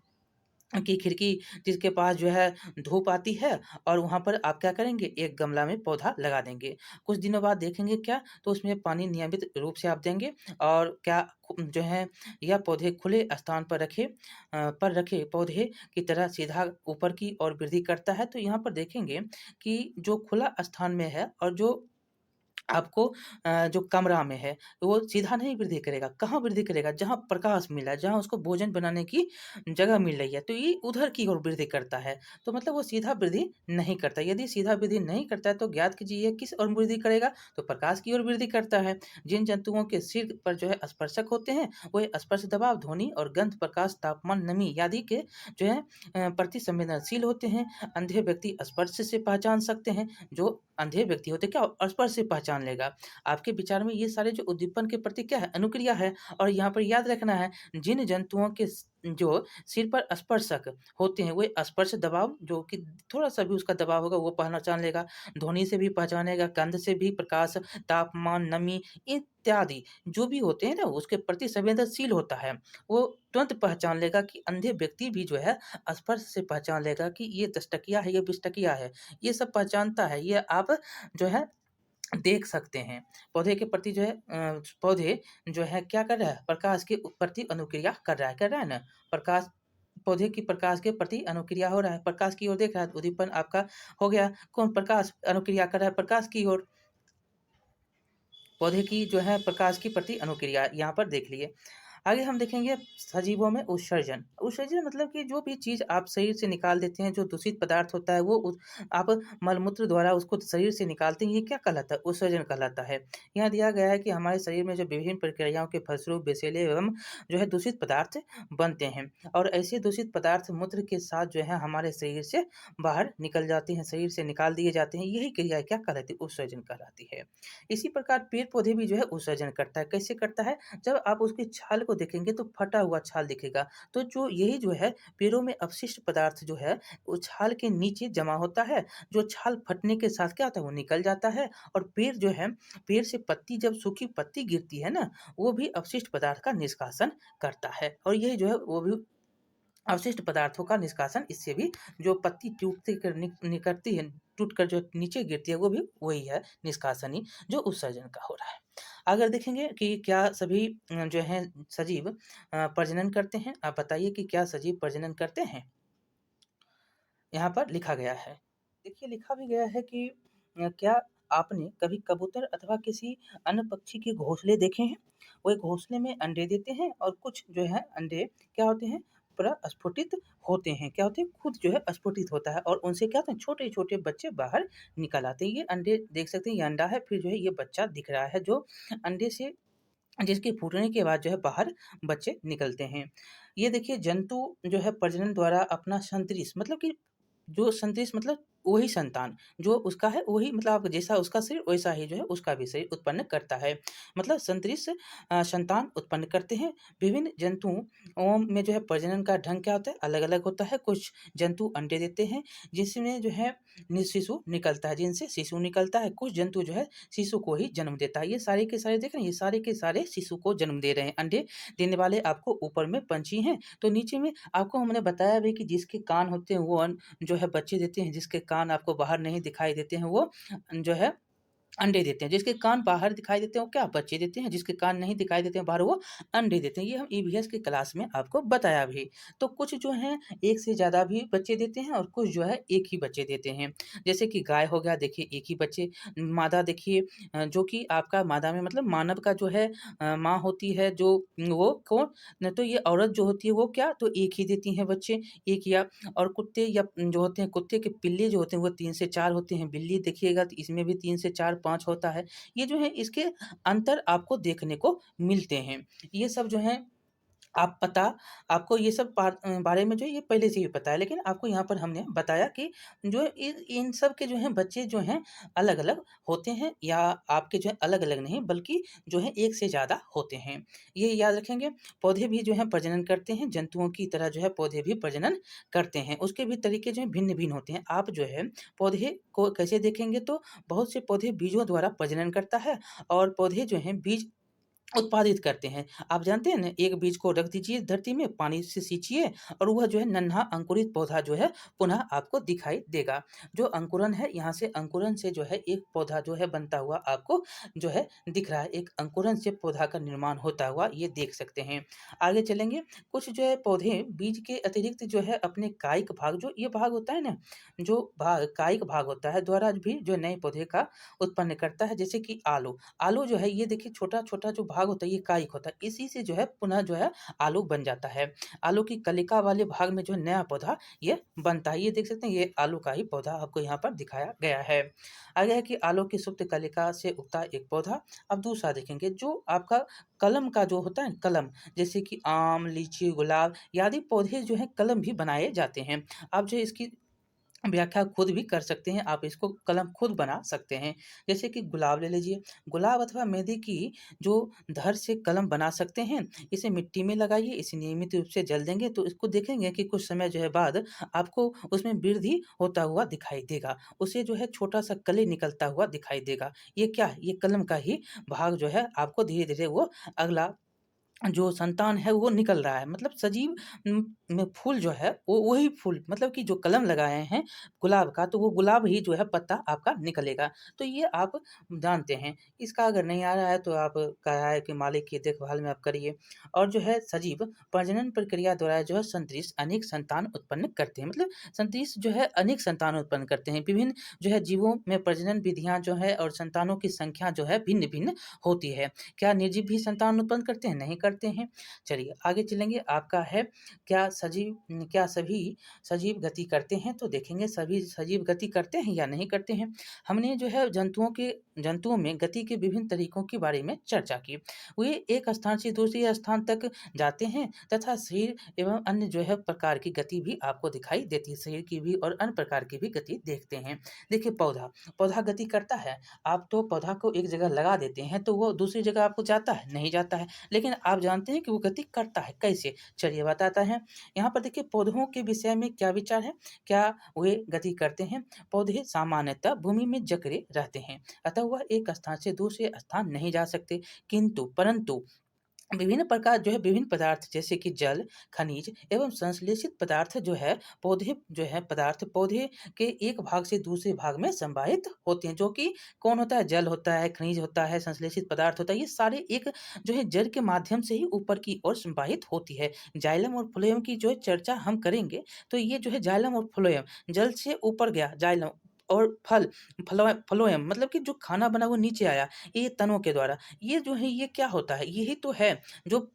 की खिड़की जिसके पास जो है धूप आती है और वहाँ पर आप क्या करेंगे, एक गमला में पौधा लगा देंगे। कुछ दिनों बाद देखेंगे क्या, तो उसमें पानी नियमित रूप से आप देंगे और क्या जो है यह पौधे खुले स्थान पर रखे पौधे की तरह सीधा ऊपर की ओर वृद्धि करता है। तो यहाँ पर देखेंगे कि जो खुला स्थान में है और जो आपको जो कमरा में है, वो सीधा नहीं वृद्धि करेगा। कहाँ वृद्धि करेगा? जहाँ प्रकाश मिला है, जहाँ उसको भोजन बनाने की जगह मिल रही है, तो ये उधर की ओर वृद्धि करता है। तो मतलब वो सीधा वृद्धि नहीं करता। यदि सीधा वृद्धि नहीं करता है, तो ज्ञात कीजिए ये किस ओर वृद्धि करेगा? तो प्रकाश की ओर वृद्धि करता है। जिन जंतुओं के सिर पर जो है स्पर्शक होते हैं, वो स्पर्श दबाव, ध्वनि और गंध, प्रकाश, तापमान, नमी आदि के जो है प्रति संवेदनशील होते हैं। अंधे व्यक्ति स्पर्श से पहचान सकते हैं। जो अंधे व्यक्ति होते हैं क्या स्पर्श से पहचान लेगा। आपके विचार में ये सारे जो उद्दीपन के प्रति क्या है? अनुक्रिया है। और यहाँ पर याद रखना है, जिन जंतुओं के जो सिर पर स्पर्शक होते हैं, वो स्पर्श दबाव जो कि थोड़ा-सा भी उसका दबाव होगा वो पहचान लेगा, ध्वनि से भी पहचानेगा, गंध से भी, प्रकाश, तापमान, नमी इत्यादि जो भी होते हैं ना उसके प्रति संवेदनशील होता है। वो तुरंत पहचान लेगा कि अंधे व्यक्ति भी जो है स्पर्श से पहचान लेगा कि ये 10 टकिया है, ये 20 टकिया है। ये सब पहचानता है। ये आप जो है देख सकते हैं। पौधे के प्रति जो है पौधे जो है क्या कर रहा है? प्रकाश के प्रति अनुक्रिया कर रहा है ना? प्रकाश पौधे की प्रकाश के प्रति अनुक्रिया हो रहा है, प्रकाश की ओर देख रहा है, उद्दीपन आपका हो गया। कौन प्रकाश अनुक्रिया कर रहा है? प्रकाश की ओर। पौधे की जो है प्रकाश की प्रति अनुक्रिया यहाँ पर देख लिए। आगे हम देखेंगे सजीवों में उत्सर्जन। उत्सर्जन मतलब कि जो भी चीज़ आप शरीर से निकाल देते हैं, जो दूषित पदार्थ होता है वो आप मल-मूत्र द्वारा उसको शरीर से निकालते हैं, ये क्या कहलाता है? उत्सर्जन कहलाता है। यहाँ दिया गया है कि हमारे शरीर में जो विभिन्न प्रक्रियाओं के फलस्वरूप विषैले एवं जो है दूषित पदार्थ बनते हैं और ऐसे दूषित पदार्थ मूत्र के साथ जो है हमारे शरीर से बाहर निकल जाते हैं, शरीर से निकाल दिए जाते हैं। यही क्रिया क्या कहलाती है? उत्सर्जन कहलाती है। इसी प्रकार पेड़-पौधे भी जो है उत्सर्जन करता है। कैसे करता है? जब आप उसकी छाल को देखेंगे तो फटा हुआ छाल दिखेगा। तो जो यही जो है पेड़ों में अपशिष्ट पदार्थ जो है वो छाल के नीचे जमा होता है। जो छाल फटने के साथ क्या होता है वो निकल जाता है और पेड़ जो है पेड़ से पत्ती जब सूखी पत्ती गिरती है ना, वो भी अपशिष्ट पदार्थ का निष्कासन करता है और यही जो है वो भी अवशिष्ट पदार्थों का निष्कासन इससे भी जो पत्ती टूटते कर निकलती है, टूट कर जो नीचे गिरती है वो भी वही है निष्कासन ही जो उत्सर्जन का हो रहा है। अगर देखेंगे कि क्या सभी जो हैं सजीव प्रजनन करते हैं? आप बताइए कि क्या सजीव प्रजनन करते हैं? यहाँ पर लिखा गया है। देखिए लिखा भी गया है कि क्या आपने कभी कबूतर अथवा किसी अन्य पक्षी के घोंसले देखे हैं? वो एक घोंसले में अंडे देते हैं और कुछ जो है अंडे क्या होते हैं प्रस्फुटित होते हैं। क्या होते हैं? खुद जो है स्फुटित होता है और उनसे क्या होता है छोटे-छोटे बच्चे बाहर निकल आते हैं। ये अंडे देख सकते हैं ये अंडा है फिर जो है ये बच्चा दिख रहा है जो अंडे से जिसके फूटने के बाद जो है बाहर बच्चे निकलते हैं। ये देखिए जंतु जो है प्रजनन द्वारा अपना संतरिस मतलब कि जो संतरिस मतलब वही संतान, जो उसका है वही मतलब आप जैसा उसका शरीर वैसा ही जो है उसका भी शरीर उत्पन्न करता है। मतलब संतरिस संतान उत्पन्न करते हैं। विभिन्न जंतुओं में जो है प्रजनन का ढंग क्या होता है? अलग-अलग होता है। कुछ जंतु अंडे देते हैं जिसमें जो है शिशु निकलता है, जिनसे शिशु निकलता है। कुछ जंतु जो है शिशु को ही जन्म देता है। ये सारे के सारे देख रहे हैं, ये सारे के सारे शिशु को जन्म दे रहे हैं। अंडे देने वाले आपको ऊपर में पंछी हैं, तो नीचे में आपको हमने बताया भी कि जिसके कान होते हैं वो जो है बच्चे देते हैं, जिसके कान आपको बाहर नहीं दिखाई देते हैं वो जो है अंडे देते हैं। जिसके कान बाहर दिखाई देते हैं वो क्या बच्चे देते हैं, जिसके कान नहीं दिखाई देते हैं बाहर वो अंडे देते हैं। ये हम ईवीएस की क्लास में आपको बताया भी। तो कुछ जो हैं एक से ज़्यादा भी बच्चे देते हैं और कुछ जो है एक ही बच्चे देते हैं। जैसे कि गाय हो गया देखिए एक ही बच्चे, मादा देखिए जो कि आपका मादा में मतलब मानव का जो है माँ होती है जो वो कौन न तो ये औरत जो होती है वो क्या तो एक ही देती हैं बच्चे, एक या और कुत्ते या जो होते हैं कुत्ते के पिल्ले जो होते हैं वो 3 से 4 होते हैं। बिल्ली देखिएगा तो इसमें भी 3 से 4 5 होता है। ये जो है इसके अंतर आपको देखने को मिलते हैं। ये सब जो हैं आप पता आपको ये सब बारे में जो है ये पहले से ही पता है, लेकिन आपको यहाँ पर हमने बताया कि जो इन सब के जो हैं बच्चे जो हैं अलग-अलग होते हैं या आपके जो है अलग-अलग नहीं बल्कि जो है एक से ज़्यादा होते हैं। ये याद रखेंगे। पौधे भी जो हैं प्रजनन करते हैं, जंतुओं की तरह जो है पौधे भी प्रजनन करते हैं। उसके भी तरीके जो हैं भिन्न-भिन्न होते हैं। आप जो है पौधे को कैसे देखेंगे तो बहुत से पौधे बीजों द्वारा प्रजनन करता है और पौधे जो हैं बीज उत्पादित करते हैं। आप जानते हैं ना, एक बीज को रख दीजिए धरती में, पानी से सींचिए और वह जो है नन्हा अंकुरित पौधा जो है पुनः आपको दिखाई देगा। जो अंकुरन है, यहाँ से अंकुरन से जो है एक पौधा जो है बनता हुआ आपको जो है दिख रहा है। एक अंकुरन से पौधा का निर्माण होता हुआ ये देख सकते हैं। आगे चलेंगे, कुछ जो है पौधे बीज के अतिरिक्त जो है अपने कायिक भाग, जो ये भाग होता है ना, जो भाग कायिक भाग होता है, द्वारा भी जो नए पौधे का उत्पन्न करता है। जैसे कि आलू, आलू जो है ये देखिए छोटा-छोटा जो भाग होता है ये कायिक होता है। इसी से जो है पुनः जो है आलू बन जाता है। आलू की कलिका वाले भाग में जो है नया पौधा ये बनता है। ये देख सकते हैं, ये आलू का ही पौधा आपको यहाँ पर दिखाया गया है। आगे है कि आलू की सुप्त कलिका से उगता एक पौधा। अब दूसरा देखेंगे, जो आपका कलम का जो होता है कलम, जैसे कि आम, लीची, गुलाब आदि पौधे जो हैं कलम भी बनाए जाते हैं। आप जो इसकी व्याख्या खुद भी कर सकते हैं, आप इसको कलम खुद बना सकते हैं। जैसे कि गुलाब ले लीजिए, गुलाब अथवा मेहंदी की जो धर से कलम बना सकते हैं। इसे मिट्टी में लगाइए, इसे नियमित रूप से जल देंगे तो इसको देखेंगे कि कुछ समय जो है बाद आपको उसमें वृद्धि होता हुआ दिखाई देगा। उससे जो है छोटा-सा कली निकलता हुआ दिखाई देगा। ये क्या है? ये कलम का ही भाग जो है आपको धीरे-धीरे वो अगला जो संतान है वो निकल रहा है। मतलब सजीव में फूल जो है वो वही फूल, मतलब कि जो कलम लगाए हैं गुलाब का, तो वो गुलाब ही जो है पत्ता आपका निकलेगा। तो ये आप जानते हैं। इसका अगर नहीं आ रहा है तो आप कहा है कि मालिक की देखभाल में आप करिए। और जो है सजीव प्रजनन प्रक्रिया द्वारा जो है संतरिष अनेक संतान उत्पन्न करते हैं। मतलब संतरिष जो है अनेक संतान उत्पन्न करते हैं। विभिन्न जो है जीवों में प्रजनन विधियाँ जो है और संतानों की संख्या जो है भिन्न-भिन्न होती है। क्या निर्जीव भी संतान उत्पन्न करते हैं? नहीं करते हैं। चलिए आगे चलेंगे, आपका है क्या सभी सजीव गति करते हैं? तो देखेंगे सभी सजीव गति करते हैं या नहीं करते हैं। हमने जो है जंतुओं में गति के विभिन्न तरीकों के बारे में चर्चा की। वे एक स्थान से दूसरे स्थान तक जाते हैं तथा शरीर एवं अन्य जो है प्रकार की गति भी आपको दिखाई देती है। शरीर की भी और अन्य प्रकार की भी गति देखते हैं। देखिए पौधा गति करता है। आप तो पौधा को एक जगह लगा देते हैं तो वो दूसरी जगह आपको जाता है? नहीं जाता है। लेकिन आप जानते हैं कि वो गति करता है, कैसे? चलिए बताता है। यहाँ पर देखिए पौधों के विषय में क्या विचार है? क्या वे गति करते हैं? पौधे सामान्यतः भूमि में जकड़े रहते हैं, अतः वह एक स्थान से दूसरे स्थान नहीं जा सकते। परंतु विभिन्न पदार्थ जैसे कि जल, खनिज एवं संश्लेषित पदार्थ पौधे के एक भाग से दूसरे भाग में संवाहित होते हैं। जो कि कौन होता है? जल होता है, खनिज होता है, संश्लेषित पदार्थ होता है। ये सारे एक जो है जड़ के माध्यम से ही ऊपर की ओर संवाहित होती है। जाइलम और फ्लोएम की जो है चर्चा हम करेंगे, तो ये जो है जाइलम और फ्लोएम, जल से ऊपर गया जाइलम, और फ्लोएम मतलब कि जो खाना बना वो नीचे आया, ये तनों के द्वारा। ये जो है ये क्या होता है? यही तो है जो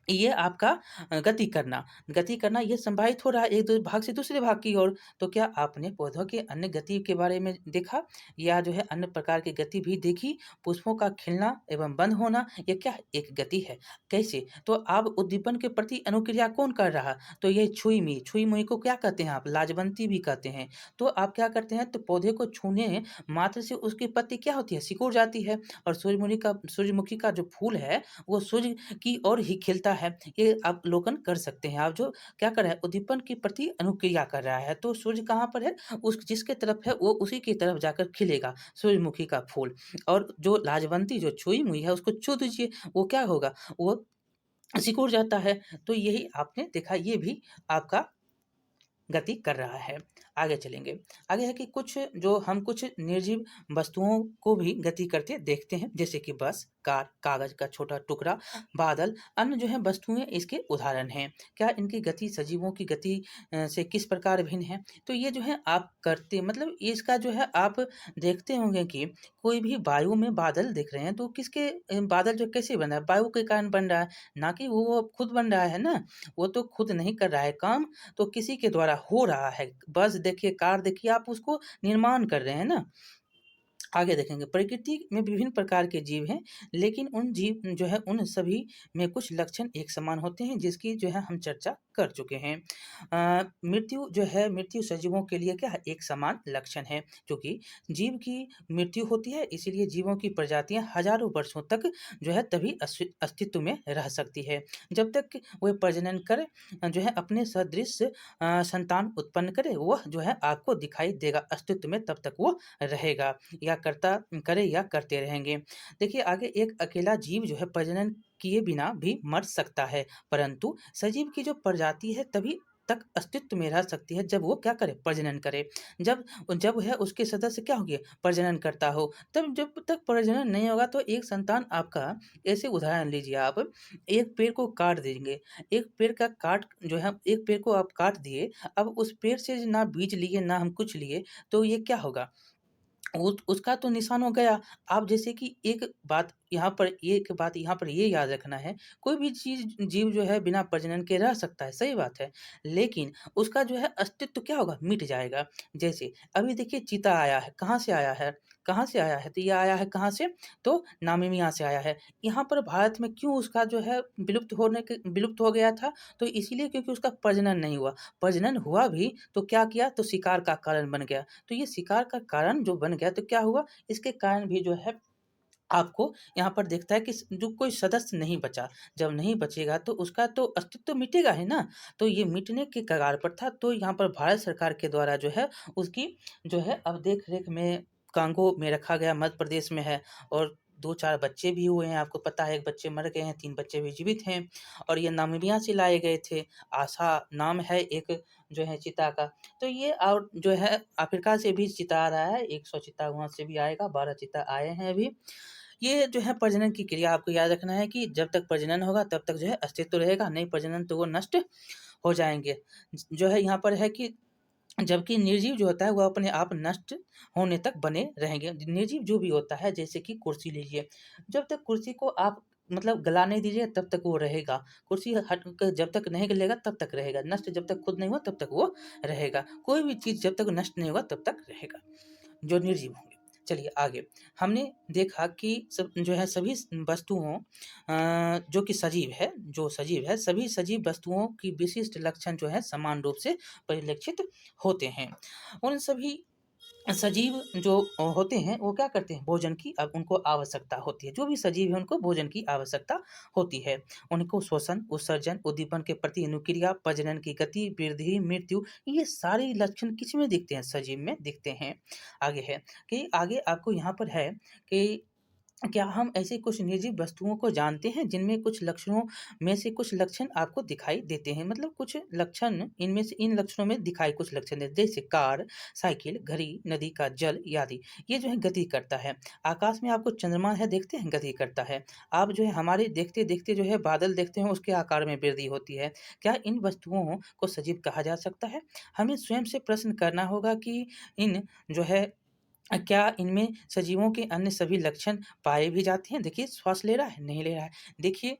ये आपका गति करना ये संभावित हो रहा है एक भाग से दूसरे भाग की ओर। तो क्या आपने पौधों के अन्य गति के बारे में देखा, या जो है अन्य प्रकार की गति भी देखी? पुष्पों का खिलना एवं बंद होना ये क्या एक गति है? कैसे? तो आप उद्दीपन के प्रति अनुक्रिया कौन कर रहा? तो ये छुई मुई को क्या कहते हैं आप? लाजवंती भी कहते हैं। तो आप क्या करते हैं, तो पौधे को छूने मात्र से उसकी पत्ती क्या होती है? सिकुड़ जाती है। और सूर्यमुखी का जो फूल है वो सूर्य की ओर ही खिलता है। ये आप अवलोकन कर सकते हैं। आप जो क्या कर रहा है, उद्दीपन के प्रति अनुक्रिया कर रहा है। तो सूर्य कहाँ पर है? उस जिसके तरफ है वो उसी की तरफ जाकर खिलेगा सूर्यमुखी का फूल। और जो लाजवंती जो छुई मुई है उसको छू दीजिए, वो क्या होगा? वो सिकुड़ जाता है। तो यही आपने देखा, ये भी आपका गति कर रहा है। आगे चलेंगे। आगे है कि कुछ निर्जीव वस्तुओं को भी गति करते देखते हैं, जैसे कि बस, कार, कागज का छोटा टुकड़ा, बादल, अन्य जो है वस्तुएं इसके उदाहरण हैं। क्या इनकी गति सजीवों की गति से किस प्रकार भिन्न है? तो ये जो है आप करते मतलब इसका जो है आप देखते होंगे कि कोई भी वायु में बादल दिख रहे हैं तो किसके बादल जो कैसे बन रहा है? वायु के कारण बन रहा है, ना कि वो खुद बन रहा है ना। वो तो खुद नहीं कर रहा है काम, तो किसी के द्वारा हो रहा है। बस देखिए, कार देखिए, आप उसको निर्माण कर रहे हैं ना। आगे देखेंगे, प्रकृति में विभिन्न प्रकार के जीव हैं, लेकिन उन सभी में कुछ लक्षण एक समान होते हैं, जिसकी जो है हम चर्चा कर चुके हैं। मृत्यु सजीवों के लिए क्या है? एक समान लक्षण है, क्योंकि जीव की मृत्यु होती है, इसीलिए जीवों की प्रजातियां हजारों वर्षों तक जो है तभी अस्तित्व में रह सकती है। जब तक वे प्रजनन कर जो है अपने सदृश संतान उत्पन्न करे, वह जो है आपको दिखाई देगा अस्तित्व में, तब तक वो रहेगा। या या करे या करते रहेंगे। देखिए आगे एक अकेला जीव जो है प्रजनन किए बिना भी मर सकता है, परंतु सजीव की जो प्रजाति है तभी तक अस्तित्व में रह सकती है जब वो क्या करे, प्रजनन करे। जब जब है उसके सदस्य क्या होंगे, प्रजनन करता हो। तब जब तक प्रजनन नहीं होगा तो एक संतान आपका, ऐसे उदाहरण लीजिए आप, एक पेड़ को काट देंगे, एक पेड़ का काट जो है एक पेड़ को आप काट दिए, अब उस पेड़ से ना बीज लिए ना हम कुछ लिए, तो ये क्या होगा, उसका तो निशान हो गया। आप जैसे कि एक बात यहाँ पर ये याद रखना है, कोई भी चीज़ जीव जो है बिना प्रजनन के रह सकता है, सही बात है। लेकिन उसका जो है अस्तित्व क्या होगा, मिट जाएगा। जैसे अभी देखिए चीता आया है, कहाँ से आया है? कहाँ से आया है? तो ये आया है कहाँ से? तो नामीबिया से आया है। यहाँ पर भारत में क्यों उसका जो है विलुप्त हो गया था? तो इसीलिए क्योंकि उसका प्रजनन नहीं हुआ। प्रजनन हुआ भी तो क्या किया? तो शिकार का कारण बन गया। तो ये शिकार का कारण जो बन गया तो क्या हुआ, इसके कारण भी जो है आपको यहाँ पर दिखता है कि जो कोई सदस्य नहीं बचा। जब नहीं बचेगा तो उसका तो अस्तित्व मिटेगा ही ना। तो ये मिटने के कगार पर था, तो यहाँ पर भारत सरकार के द्वारा जो है उसकी जो है अब देख रेख में कांगो में रखा गया, मध्य प्रदेश में है। और 2-4 बच्चे भी हुए हैं, आपको पता है 1 बच्चे मर गए हैं, 3 बच्चे भी जीवित हैं। और ये नामीबिया से लाए गए थे। आशा नाम है एक जो है चीता का। तो ये और जो है अफ्रीका से भी चीता आ रहा है, 100 चीता वहाँ से भी आएगा, 12 चीता आए हैं अभी। ये जो है प्रजनन की क्रिया आपको याद रखना है कि जब तक प्रजनन होगा तब तक जो है अस्तित्व रहेगा, नहीं प्रजनन तो वो नष्ट हो जाएँगे। जो है यहाँ पर है कि जबकि निर्जीव जो होता है वो अपने आप नष्ट होने तक बने रहेंगे। निर्जीव जो भी होता है, जैसे कि कुर्सी लीजिए, जब तक कुर्सी को आप मतलब गला नहीं दीजिए तब तक वो रहेगा। कुर्सी हट क जब तक नहीं गलेगा तब तक रहेगा। नष्ट जब तक खुद नहीं हुआ तब तक वो रहेगा। कोई भी चीज़ जब तक नष्ट नहीं होगा तब तक रहेगा, जो निर्जीव होंगे। चलिए आगे, हमने देखा कि सब जो है सभी वस्तुओं जो कि सजीव है, सभी सजीव वस्तुओं की विशिष्ट लक्षण जो है समान रूप से परिलक्षित होते हैं। उन सभी सजीव जो होते हैं वो क्या करते हैं, भोजन की अब उनको आवश्यकता होती है। जो भी सजीव है उनको भोजन की आवश्यकता होती है। उनको श्वसन, उत्सर्जन, उद्दीपन के प्रति अनुक्रिया, प्रजनन की गति, वृद्धि, मृत्यु, ये सारे लक्षण किसमें दिखते हैं, सजीव में दिखते हैं। आगे है कि आगे आपको यहाँ पर है कि क्या हम ऐसी कुछ निर्जीव वस्तुओं को जानते हैं जिनमें कुछ लक्षणों में से कुछ लक्षण आपको दिखाई देते हैं, मतलब कुछ लक्षण इनमें से इन लक्षणों में दिखाई कुछ लक्षण देते, जैसे कार, साइकिल, घड़ी, नदी का जल आदि। ये जो है गति करता है। आकाश में आपको चंद्रमा है देखते हैं, गति करता है। आप जो है हमारे देखते देखते जो है बादल देखते हैं, उसके आकार में वृद्धि होती है। क्या इन वस्तुओं को सजीव कहा जा सकता है? हमें स्वयं से प्रश्न करना होगा कि इन जो है क्या इनमें सजीवों के अन्य सभी लक्षण पाए भी जाते हैं? देखिए श्वास ले रहा है, नहीं ले रहा है। देखिए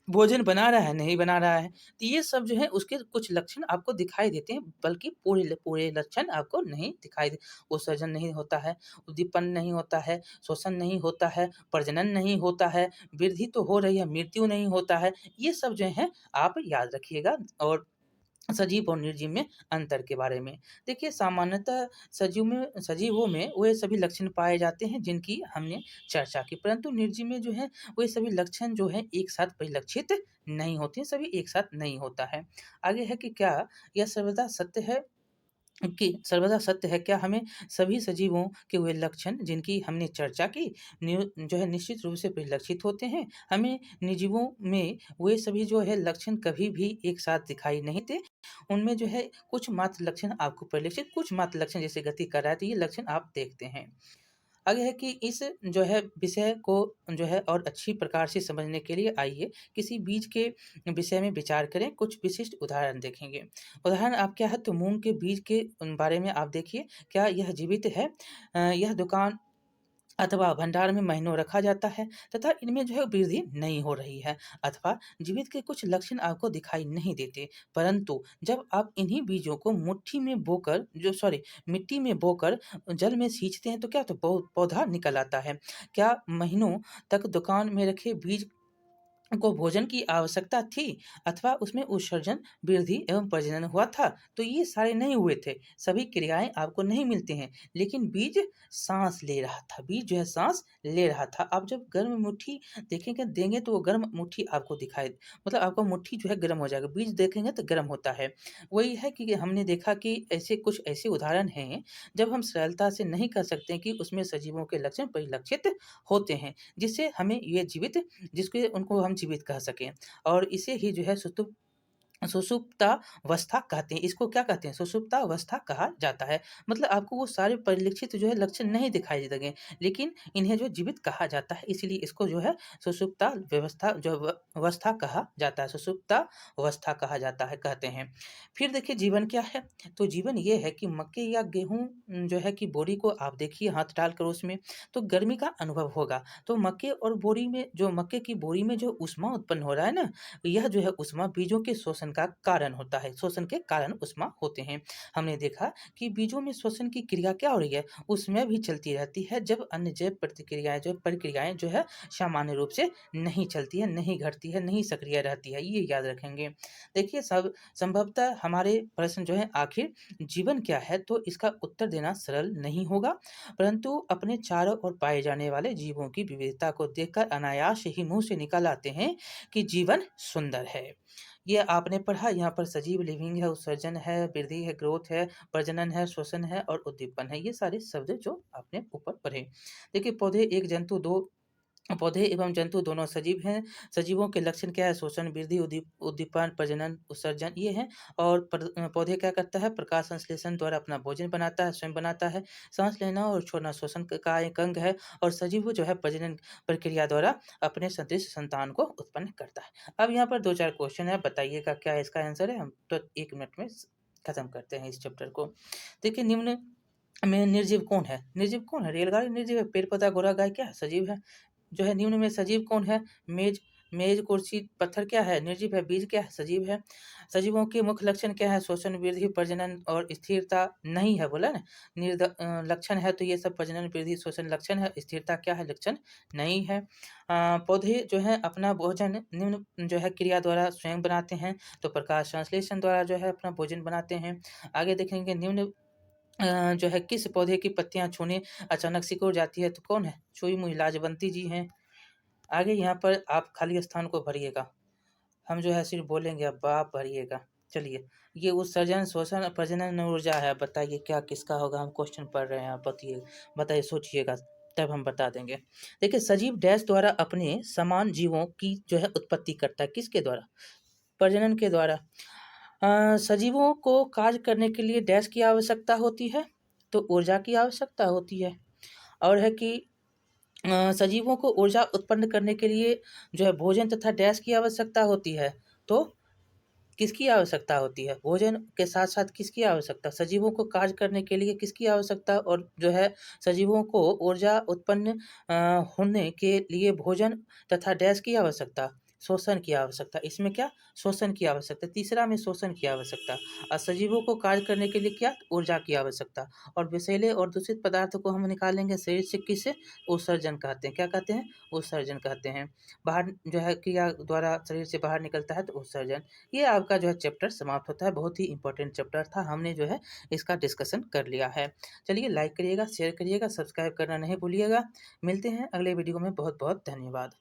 भोजन बना रहा है, नहीं बना रहा है। तो ये सब जो है उसके कुछ लक्षण आपको दिखाई देते हैं, बल्कि पूरे लक्षण आपको नहीं दिखाई दे। उत्सर्जन नहीं होता है, उद्दीपन नहीं होता है, श्वसन नहीं होता है, प्रजनन नहीं होता है, वृद्धि तो हो रही है, मृत्यु नहीं होता है। ये सब जो है आप याद रखिएगा। और सजीव और निर्जीव में अंतर के बारे में। देखिए सामान्यतः सजीवों में वे सभी लक्षण पाए जाते हैं जिनकी हमने चर्चा की, परंतु निर्जीव में जो है वे सभी लक्षण जो है एक साथ परिलक्षित नहीं होते हैं, सभी एक साथ नहीं होता है। आगे है कि क्या यह सर्वदा सत्य है, क्या हमें सभी सजीवों के वे लक्षण जिनकी हमने चर्चा की जो है निश्चित रूप से परिलक्षित होते हैं? हमें निर्जीवों में वे सभी जो है लक्षण कभी भी एक साथ दिखाई नहीं देते। उनमें जो है कुछ मात्र लक्षण आपको परिलक्षित, कुछ मात्र लक्षण जैसे गति कर रहा है तो ये लक्षण आप देखते हैं। आगे है कि इस जो है विषय को जो है और अच्छी प्रकार से समझने के लिए आइए किसी बीज के विषय में विचार करें, कुछ विशिष्ट उदाहरण देखेंगे। उदाहरण आप क्या है, तो मूंग के बीज के बारे में आप देखिए, क्या यह जीवित है? यह दुकान अथवा भंडार में महीनों रखा जाता है तथा इनमें जो है वृद्धि नहीं हो रही है, अथवा जीवित के कुछ लक्षण आपको दिखाई नहीं देते, परंतु जब आप इन्हीं बीजों को मिट्टी में बोकर जल में सींचते हैं तो क्या, तो पौधा निकल आता है। क्या महीनों तक दुकान में रखे बीज को भोजन की आवश्यकता थी अथवा उसमें उत्सर्जन, वृद्धि एवं प्रजनन हुआ था, तो ये सारे नहीं हुए थे। सभी क्रियाएँ आपको नहीं मिलती हैं, लेकिन बीज साँस ले रहा था, बीज जो है साँस ले रहा था। आप जब गर्म मुट्ठी देखेंगे देंगे तो वो गर्म मुट्ठी आपको दिखाई मतलब आपका मुट्ठी जो है गर्म हो जाएगा, बीज देखेंगे तो गर्म होता है। वही है कि हमने देखा कि ऐसे कुछ ऐसे उदाहरण हैं, जब हम सरलता से नहीं कह सकते हैं कि उसमें सजीवों के लक्षण परिलक्षित होते हैं, जिससे हमें ये जीवित जिसके उनको हम जीवित कह सकें और इसे ही जो है सुषुप्तावस्था कहते हैं। इसको क्या कहते हैं? सुषुप्तावस्था कहा जाता है। मतलब आपको वो सारे परिलक्षित जो है लक्षण नहीं दिखाई देंगे, लेकिन इन्हें जो जीवित कहा जाता है, इसीलिए इसको जो है सुषुप्ता व्यवस्था जो अवस्था कहा जाता है, सुषुप्तावस्था कहा जाता है कहते हैं। फिर देखिए जीवन क्या है? तो जीवन ये है कि मक्के या गेहूँ जो है कि बोरी को आप देखिए हाथ डालकर उसमें, तो गर्मी का अनुभव होगा। तो मक्के और बोरी में जो मक्के की बोरी में जो ऊष्मा उत्पन्न हो रहा है ना, यह जो है ऊष्मा बीजों के शोषण का कारण होता है, शोषण के कारण ऊष्मा होते हैं। हमने देखा कि बीजों में शोषण की क्रिया क्या हो रही है, उसमें भी चलती रहती है जब अन्य जैव प्रतिक्रियाएँ जो प्रक्रियाएँ जो है सामान्य रूप से नहीं चलती है, नहीं घटती है, नहीं सक्रिय रहती है, ये याद रखेंगे। देखिए सब संभवतः हमारे प्रश्न जो है आखिर जीवन क्या है? तो इसका उत्तर देना सरल नहीं होगा, परंतु अपने चारों ओर पाए जाने वाले जीवों की विविधता को देखकर अनायास ही मुँह से निकल आते हैं कि जीवन सुंदर है। ये आपने पढ़ा यहाँ पर सजीव लिविंग है, उत्सर्जन है, वृद्धि है, ग्रोथ है, प्रजनन है, श्वसन है और उद्दीपन है। ये सारे शब्द जो आपने ऊपर पढ़े। देखिए पौधे एक जंतु दो पौधे एवं जंतु दोनों सजीव हैं। सजीवों के लक्षण क्या है? श्वसन, वृद्धि, उद्दीपन, प्रजनन, उत्सर्जन ये हैं और पौधे क्या करता है? प्रकाश संश्लेषण द्वारा अपना भोजन बनाता है, स्वयं बनाता है। साँस लेना और छोड़ना श्वसन का एक अंग है और सजीव जो है प्रजनन प्रक्रिया द्वारा अपने सदृश संतान को उत्पन्न करता है। अब यहाँ पर 2-4 क्वेश्चन है, बताइएगा क्या इसका आंसर है? हम तो 1 मिनट में खत्म करते हैं इस चैप्टर को। देखिए निम्न में निर्जीव कौन है? निर्जीव कौन है? रेलगाड़ी निर्जीव है, पेड़-पौधा, घोड़ा, गाय क्या है? सजीव है। जो है निम्न में सजीव कौन है? मेज़ मेज़, कुर्सी, पत्थर क्या है? निर्जीव है। बीज क्या है? सजीव है। सजीवों के मुख्य लक्षण क्या है? श्वसन, वृद्धि, प्रजनन और स्थिरता नहीं है बोला ना? लक्षण है तो ये सब प्रजनन, वृद्धि, श्वसन लक्षण है। स्थिरता क्या है? लक्षण नहीं है। पौधे जो है अपना भोजन निम्न जो है क्रिया द्वारा स्वयं बनाते हैं, तो प्रकाश संश्लेषण द्वारा जो है अपना भोजन बनाते हैं। आगे देखेंगे निम्न जो है किस पौधे की पत्तियाँ छूने अचानक सिकुड़ जाती है, तो कौन है? छुई मुई लाजवंती जी हैं। आगे यहाँ पर आप खाली स्थान को भरिएगा। हम जो है सिर्फ़ बोलेंगे, अब आप भरिएगा। चलिए, ये उत्सर्जन, श्वसन और प्रजनन ऊर्जा है। बताइए क्या किसका होगा? हम क्वेश्चन पढ़ रहे हैं, आप बताइए सोचिएगा, तब हम बता देंगे। देखिए, सजीव डैश द्वारा अपने समान जीवों की जो है उत्पत्ति करता है। किसके द्वारा? प्रजनन के द्वारा। सजीवों को कार्य करने के लिए डैश की आवश्यकता होती है, तो ऊर्जा की आवश्यकता होती है। और है कि सजीवों को ऊर्जा उत्पन्न करने के लिए जो है भोजन तथा डैश की आवश्यकता होती है, तो किसकी आवश्यकता होती है? भोजन के साथ-साथ किसकी आवश्यकता? सजीवों को कार्य करने के लिए किसकी आवश्यकता और जो है सजीवों को ऊर्जा उत्पन्न होने के लिए भोजन तथा डैश की आवश्यकता, शोषण की आवश्यकता। इसमें क्या? शोषण की आवश्यकता। तीसरा में शोषण की आवश्यकता और सजीवों को कार्य करने के लिए क्या? ऊर्जा की आवश्यकता और विषैले और दूषित पदार्थों को हम निकालेंगे शरीर से किससे? उत्सर्जन कहते हैं। क्या कहते हैं? उत्सर्जन कहते हैं। बाहर जो है क्रिया द्वारा शरीर से बाहर निकलता है तो उत्सर्जन। ये आपका जो है चैप्टर समाप्त होता है। बहुत ही इम्पोर्टेंट चैप्टर था। हमने जो है इसका डिस्कशन कर लिया है। चलिए लाइक करिएगा, शेयर करिएगा, सब्सक्राइब करना नहीं भूलिएगा। मिलते हैं अगले वीडियो में। बहुत-बहुत धन्यवाद।